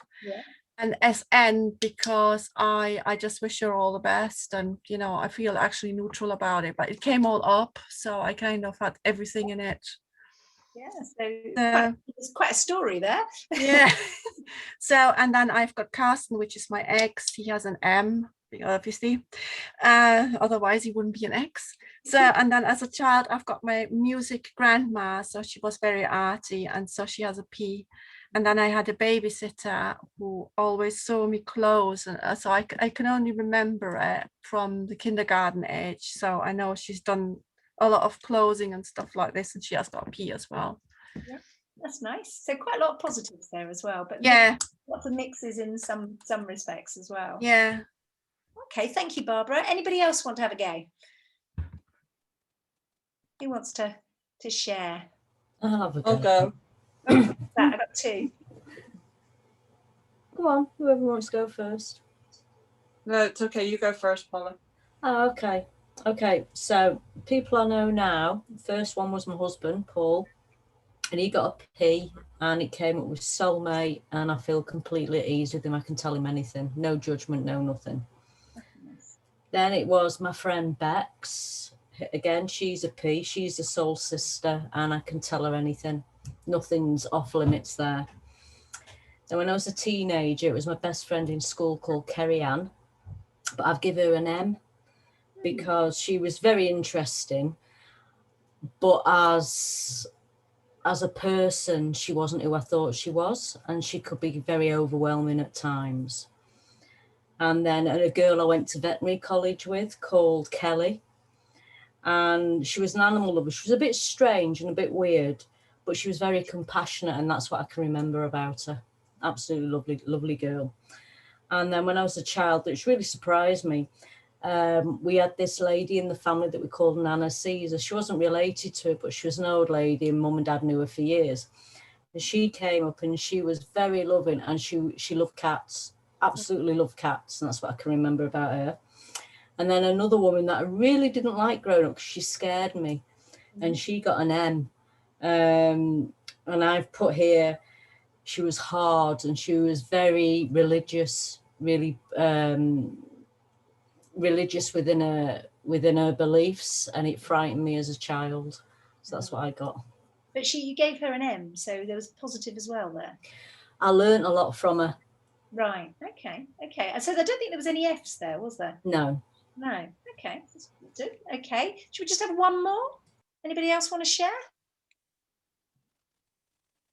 S14: and SN because I just wish her all the best, and you know, I feel actually neutral about it, but it came all up, so I kind of had everything in it.
S1: Yeah, so it's quite a story there.
S14: Yeah. So, and then I've got Carsten, which is my ex. He has an M, obviously. Otherwise he wouldn't be an ex. So, and then as a child, I've got my music grandma. So she was very arty, and so she has a P. And then I had a babysitter who always saw me close, and so I can only remember it from the kindergarten age. So I know she's done a lot of closing and stuff like this, and she has got a P as well.
S1: Yeah, that's nice. So quite a lot of positives there as well, but
S14: yeah,
S1: lots of mixes in some respects as well.
S14: Yeah.
S1: Okay, thank you, Barbara. Anybody else want to have a go? Who wants to share?
S5: I'll have a go.
S6: I'll go.
S1: I've got two.
S5: Go on, whoever wants to go first.
S11: No, it's okay. You go first, Paula.
S5: Oh, okay. Okay, so people I know now, the first one was my husband, Paul, and he got a P, and it came up with soulmate, and I feel completely at ease with him. I can tell him anything, no judgment, no nothing. Then it was my friend Bex. Again, she's a P, she's a soul sister, and I can tell her anything. Nothing's off limits there. And when I was a teenager, it was my best friend in school called Kerry Ann, but I've given her an M because she was very interesting, but as a person, she wasn't who I thought she was, and she could be very overwhelming at times. And then a girl I went to veterinary college with called Kelly, and she was an animal lover. She was a bit strange and a bit weird, but she was very compassionate, and that's what I can remember about her. Absolutely lovely, lovely girl. And then when I was a child, which really surprised me, we had this lady in the family that we called Nana Caesar. She wasn't related to her, but she was an old lady, and Mum and Dad knew her for years. And she came up, and she was very loving, and she loved cats, absolutely loved cats, and that's what I can remember about her. And then another woman that I really didn't like growing up, she scared me, and she got an M. And I've put here, she was hard, and she was very religious, really religious within her beliefs, and it frightened me as a child. So that's what I got.
S1: But you gave her an M, so there was positive as well there.
S5: I learned a lot from her.
S1: Right. Okay. And so I don't think there was any Fs there, was there?
S5: No.
S1: Okay. That's good. Okay. Should we just have one more? Anybody else want to share?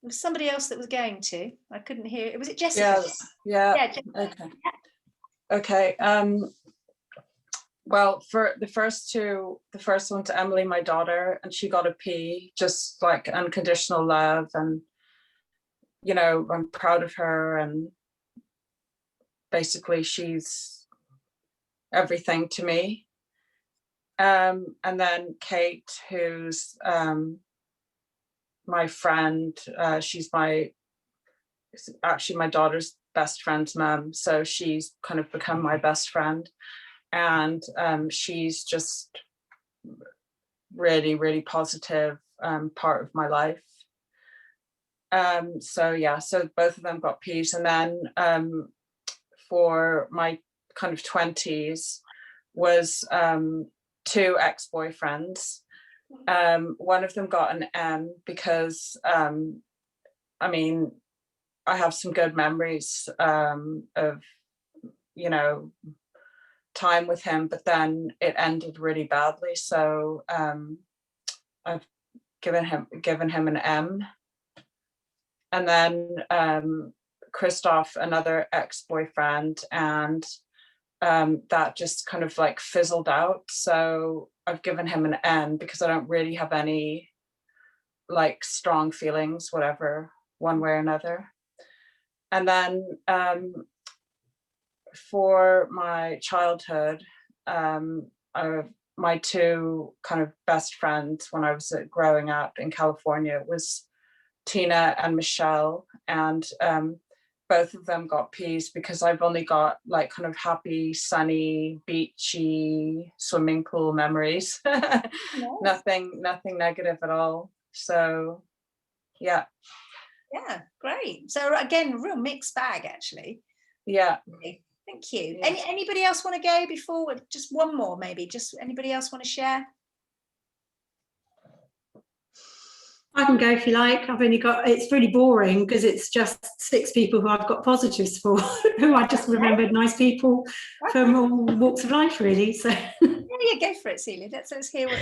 S1: There was somebody else that was going to. I couldn't hear it. Was it Jessica?
S11: Yeah.
S1: Jessica.
S11: Okay. Well, for the first two, the first one to Emily, my daughter, and she got a P, just like unconditional love, and you know, I'm proud of her, and basically she's everything to me. And then Kate, who's my friend, she's actually my daughter's best friend's mum, so she's kind of become my best friend, and she's just really, really positive part of my life. So yeah, so both of them got P's. And then for my kind of 20s was two ex-boyfriends. One of them got an M because I mean, I have some good memories of, you know, time with him, but then it ended really badly. So I've given him an M. And then Christoph, another ex-boyfriend, and that just kind of like fizzled out. So I've given him an N because I don't really have any like strong feelings, whatever, one way or another. And then for my childhood, my two kind of best friends when I was growing up in California was Tina and Michelle, and both of them got P's because I've only got like kind of happy, sunny, beachy, swimming pool memories. Nothing negative at all. So yeah.
S1: Yeah, great. So again, real mixed bag actually.
S5: Yeah.
S1: Thank you. Anybody else want to go before? Just one more, maybe. Just anybody else want to share?
S15: I can go if you like. I've only got, it's really boring because it's just 6 people who I've got positives for, who I just remembered nice people from all walks of life, really. So
S1: yeah, go for it, Celia. Let's hear what.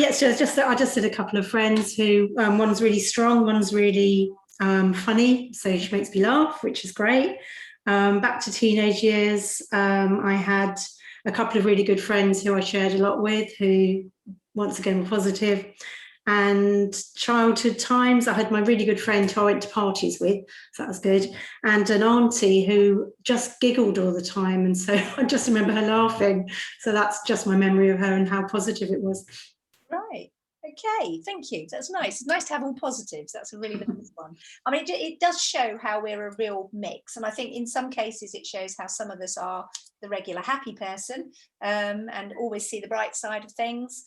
S15: Yes, just I just did a couple of friends who one's really strong, one's really funny, so she makes me laugh, which is great. Back to teenage years, I had a couple of really good friends who I shared a lot with, who once again were positive. And childhood times, I had my really good friend who I went to parties with, so that was good, and an auntie who just giggled all the time, and so I just remember her laughing. So that's just my memory of her and how positive it was.
S1: Right. Okay, thank you. That's nice. It's nice to have all positives. That's a really nice one. I mean, it does show how we're a real mix. And I think in some cases it shows how some of us are the regular happy person and always see the bright side of things.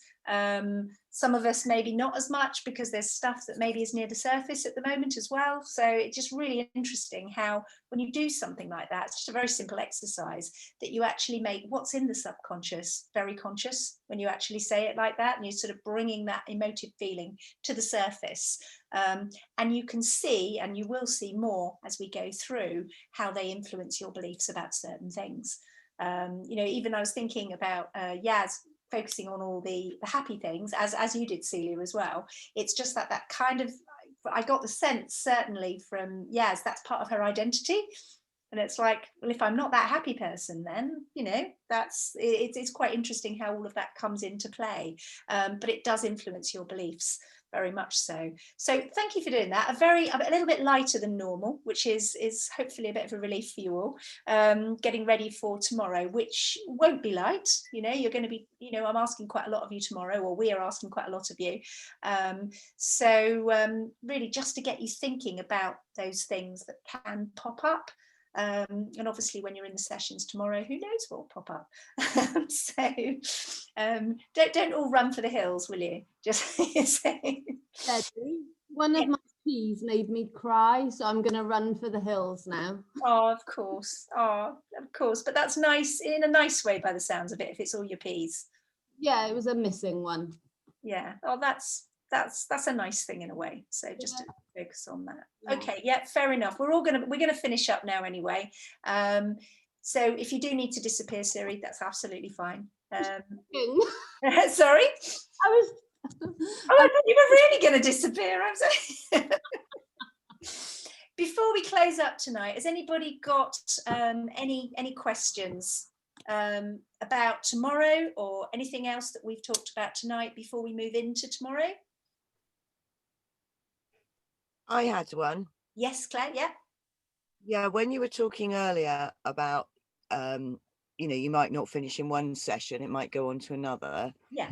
S1: Some of us maybe not as much because there's stuff that maybe is near the surface at the moment as well. So it's just really interesting how when you do something like that, it's just a very simple exercise that you actually make what's in the subconscious very conscious when you actually say it like that, and you're sort of bringing that emotive feeling to the surface. And you can see, and you will see more as we go through, how they influence your beliefs about certain things. You know, even I was thinking about Yaz focusing on all the happy things, as you did, Celia, as well. It's just that kind of, I got the sense certainly from Yaz, that's part of her identity. And it's like, well, if I'm not that happy person, then, you know, it's quite interesting how all of that comes into play. But it does influence your beliefs very much so. So thank you for doing that. A little bit lighter than normal, which is hopefully a bit of a relief for you all. Getting ready for tomorrow, which won't be light. You know, you're going to be, you know, I'm asking quite a lot of you tomorrow, or we are asking quite a lot of you. So really just to get you thinking about those things that can pop up. And obviously when you're in the sessions tomorrow, who knows what will pop up. Don't all run for the hills, will you? Just
S10: one of my peas made me cry, so I'm going to run for the hills now.
S1: Oh, of course. But that's nice, in a nice way by the sounds of it, if it's all your peas.
S10: Yeah, it was a missing one.
S1: Yeah. Oh, that's a nice thing in a way. So just to focus on that. Okay, yeah, fair enough. We're gonna finish up now anyway. So if you do need to disappear, Siri, that's absolutely fine. Sorry? I thought you were really gonna disappear. I'm sorry. Before we close up tonight, has anybody got any questions about tomorrow or anything else that we've talked about tonight before we move into tomorrow?
S3: I had one.
S1: Yes, Claire, yeah.
S3: Yeah, when you were talking earlier about, you know, you might not finish in one session, it might go on to another.
S1: Yeah.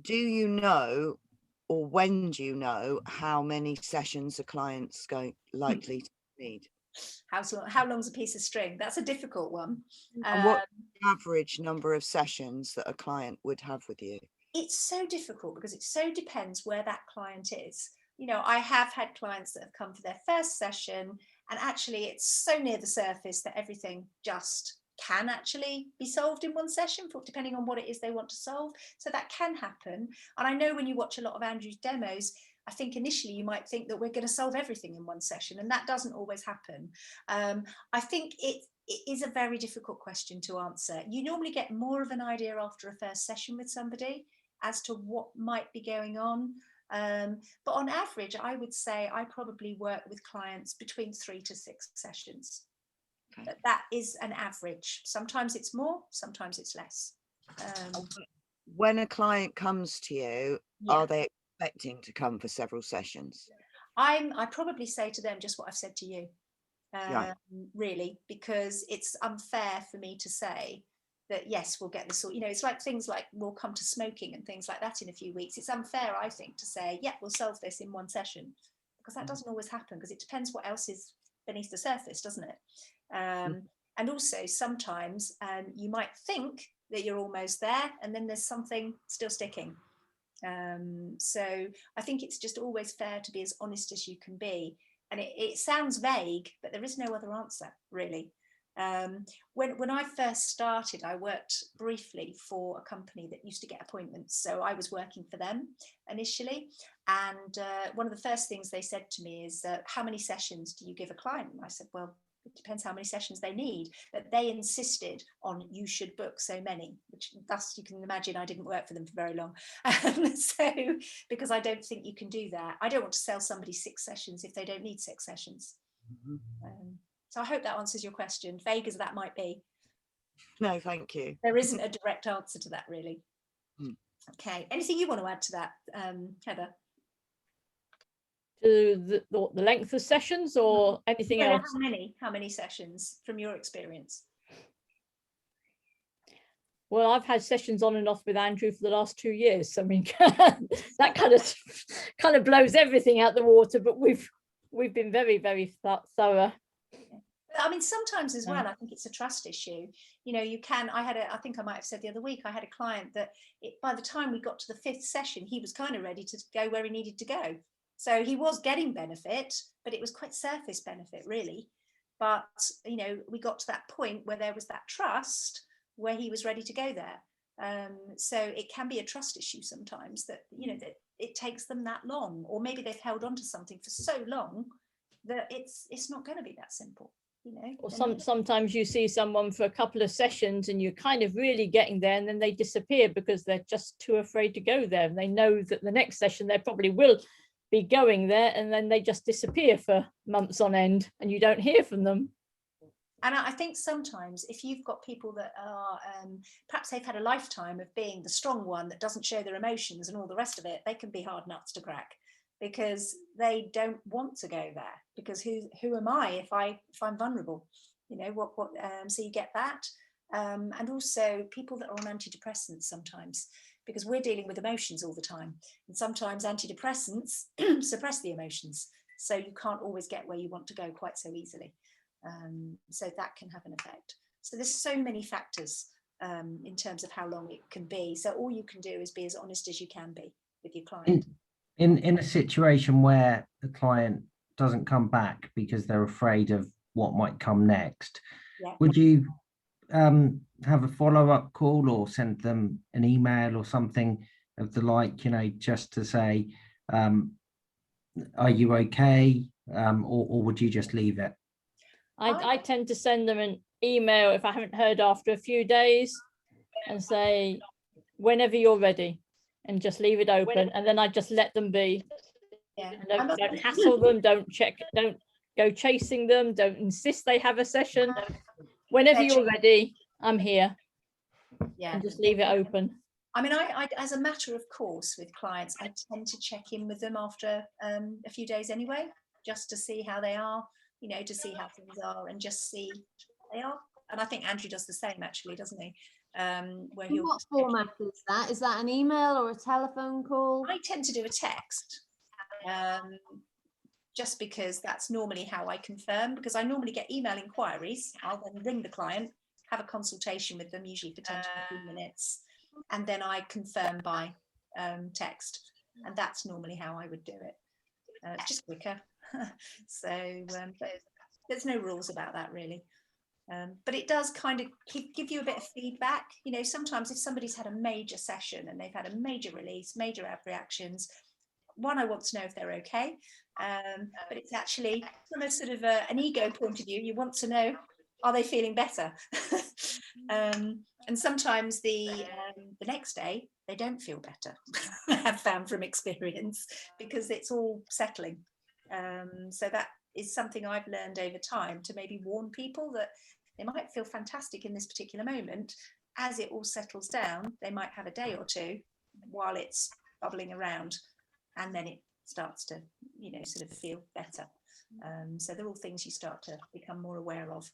S3: Do you know, or when do you know, how many sessions a client's likely to need?
S1: How long's a piece of string? That's a difficult one.
S3: And what average number of sessions that a client would have with you?
S1: It's so difficult because it so depends where that client is. You know, I have had clients that have come for their first session and actually it's so near the surface that everything just can actually be solved in one session, depending on what it is they want to solve. So that can happen. And I know when you watch a lot of Andrew's demos, I think initially you might think that we're going to solve everything in one session, and that doesn't always happen. I think it is a very difficult question to answer. You normally get more of an idea after a first session with somebody as to what might be going on. But on average, I would say I probably work with clients between 3 to 6 sessions. Okay. But that is an average. Sometimes it's more, sometimes it's less.
S3: When a client comes to you, are they expecting to come for several sessions?
S1: I probably say to them just what I've said to you, really, because it's unfair for me to say that yes, we'll get this all, you know, it's like things like we'll come to smoking and things like that in a few weeks. It's unfair, I think, to say, yeah, we'll solve this in one session, because that doesn't always happen, because it depends what else is beneath the surface, doesn't it? And also sometimes you might think that you're almost there and then there's something still sticking. So I think it's just always fair to be as honest as you can be And it sounds vague, but there is no other answer, really. When I first started, I worked briefly for a company that used to get appointments. So I was working for them initially. And one of the first things they said to me is, how many sessions do you give a client? And I said, well, it depends how many sessions they need. But they insisted on you should book so many, which thus you can imagine I didn't work for them for very long. So because I don't think you can do that. I don't want to sell somebody 6 sessions if they don't need 6 sessions. So I hope that answers your question, vague as that might be.
S3: No, thank you.
S1: There isn't a direct answer to that, really. Okay, anything you want to add to that, Heather?
S2: To the length of sessions or anything else?
S1: How many sessions from your experience?
S2: Well, I've had sessions on and off with Andrew for the last 2 years. I mean, that kind of blows everything out the water, but we've been very, very thorough.
S1: I mean, sometimes as well, I think it's a trust issue. You know, you can, I think I might have said the other week, I had a client that by the time we got to the 5th session, he was kind of ready to go where he needed to go. So he was getting benefit, but it was quite surface benefit, really. But, you know, we got to that point where there was that trust where he was ready to go there. So it can be a trust issue sometimes that, you know, that it takes them that long, or maybe they've held on to something for so long that it's not going to be that simple. You know,
S2: or sometimes you see someone for a couple of sessions and you're kind of really getting there, and then they disappear because they're just too afraid to go there, and they know that the next session they probably will be going there, and then they just disappear for months on end and you don't hear from them.
S1: And I think sometimes if you've got people that are perhaps they've had a lifetime of being the strong one that doesn't show their emotions and all the rest of it, they can be hard nuts to crack, because they don't want to go there, because who am I if I'm vulnerable, you know, so you get that. And also people that are on antidepressants sometimes, because we're dealing with emotions all the time, and sometimes antidepressants suppress the emotions, so you can't always get where you want to go quite so easily. So that can have an effect. So there's so many factors in terms of how long it can be. So all you can do is be as honest as you can be with your client.
S8: In a situation where the client doesn't come back because they're afraid of what might come next, would you have a follow-up call or send them an email or something of the like, you know, just to say, are you okay, or would you just leave it?
S2: I tend to send them an email if I haven't heard after a few days, and say, whenever you're ready, and just leave it open, and then I just let them be. Don't hassle them, don't go chasing them, don't insist they have a session. Whenever you're ready, I'm here. And just leave it open.
S1: I mean, I as a matter of course with clients, I tend to check in with them after a few days anyway, just to see how they are, you know, to see how things are, and just see how they are. And I think Andrew does the same, actually, doesn't he? Where
S10: what format is that? Is that an email or a telephone call?
S1: I tend to do a text, just because that's normally how I confirm, because I normally get email inquiries. I'll then ring the client, have a consultation with them, usually for 10 to 15 minutes, and then I confirm by text, and that's normally how I would do it. It's just quicker. So there's no rules about that, really. But it does kind of give you a bit of feedback. You know, sometimes if somebody's had a major session and they've had a major release, major reactions, one, I want to know if they're okay. But it's actually from a sort of an ego point of view, you want to know, are they feeling better? And sometimes the next day they don't feel better. I have found from experience, because it's all settling. So that is something I've learned over time, to maybe warn people that they might feel fantastic in this particular moment. As it all settles down, they might have a day or two while it's bubbling around, and then it starts to, you know, sort of feel better. So they're all things you start to become more aware of.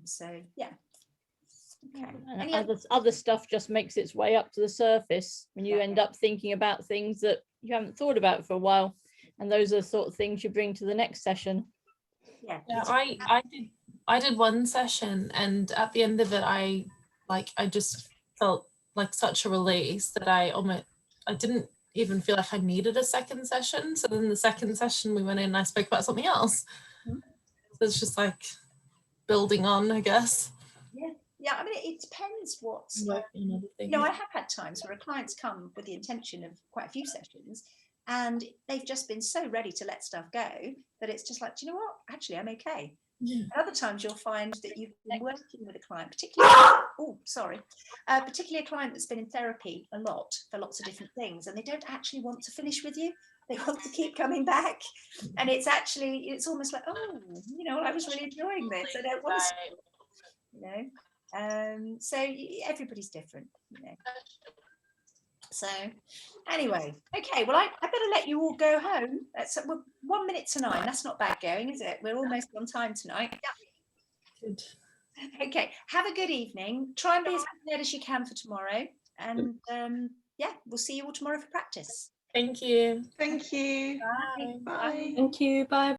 S1: So yeah. Okay.
S2: Other stuff just makes its way up to the surface when you end up thinking about things that you haven't thought about for a while, and those are the sort of things you bring to the next session.
S12: Yeah, I did one session, and at the end of it, I just felt like such a release that I even feel like I needed a second session. So then the second session we went in and I spoke about something else. So it's just like building on, I guess.
S1: Yeah, I mean, it depends what's, you know, I have had times where a client's come with the intention of quite a few sessions and they've just been so ready to let stuff go that it's just like, do you know what, actually I'm okay. And other times you'll find that you've been working with a client, particularly particularly a client that's been in therapy a lot for lots of different things, and they don't actually want to finish with you. They want to keep coming back, and it's almost like, oh, you know, I was really enjoying this. I don't want to, you know. So everybody's different, you know. So anyway, okay, well, I better let you all go home. We're 1 minute to 9. That's not bad going, is it? We're almost on time tonight.
S12: Good.
S1: Okay, have a good evening. Try and be as prepared as you can for tomorrow. And yeah, we'll see you all tomorrow for practice.
S12: Thank you.
S4: Thank you.
S1: Bye.
S5: Thank you. Bye.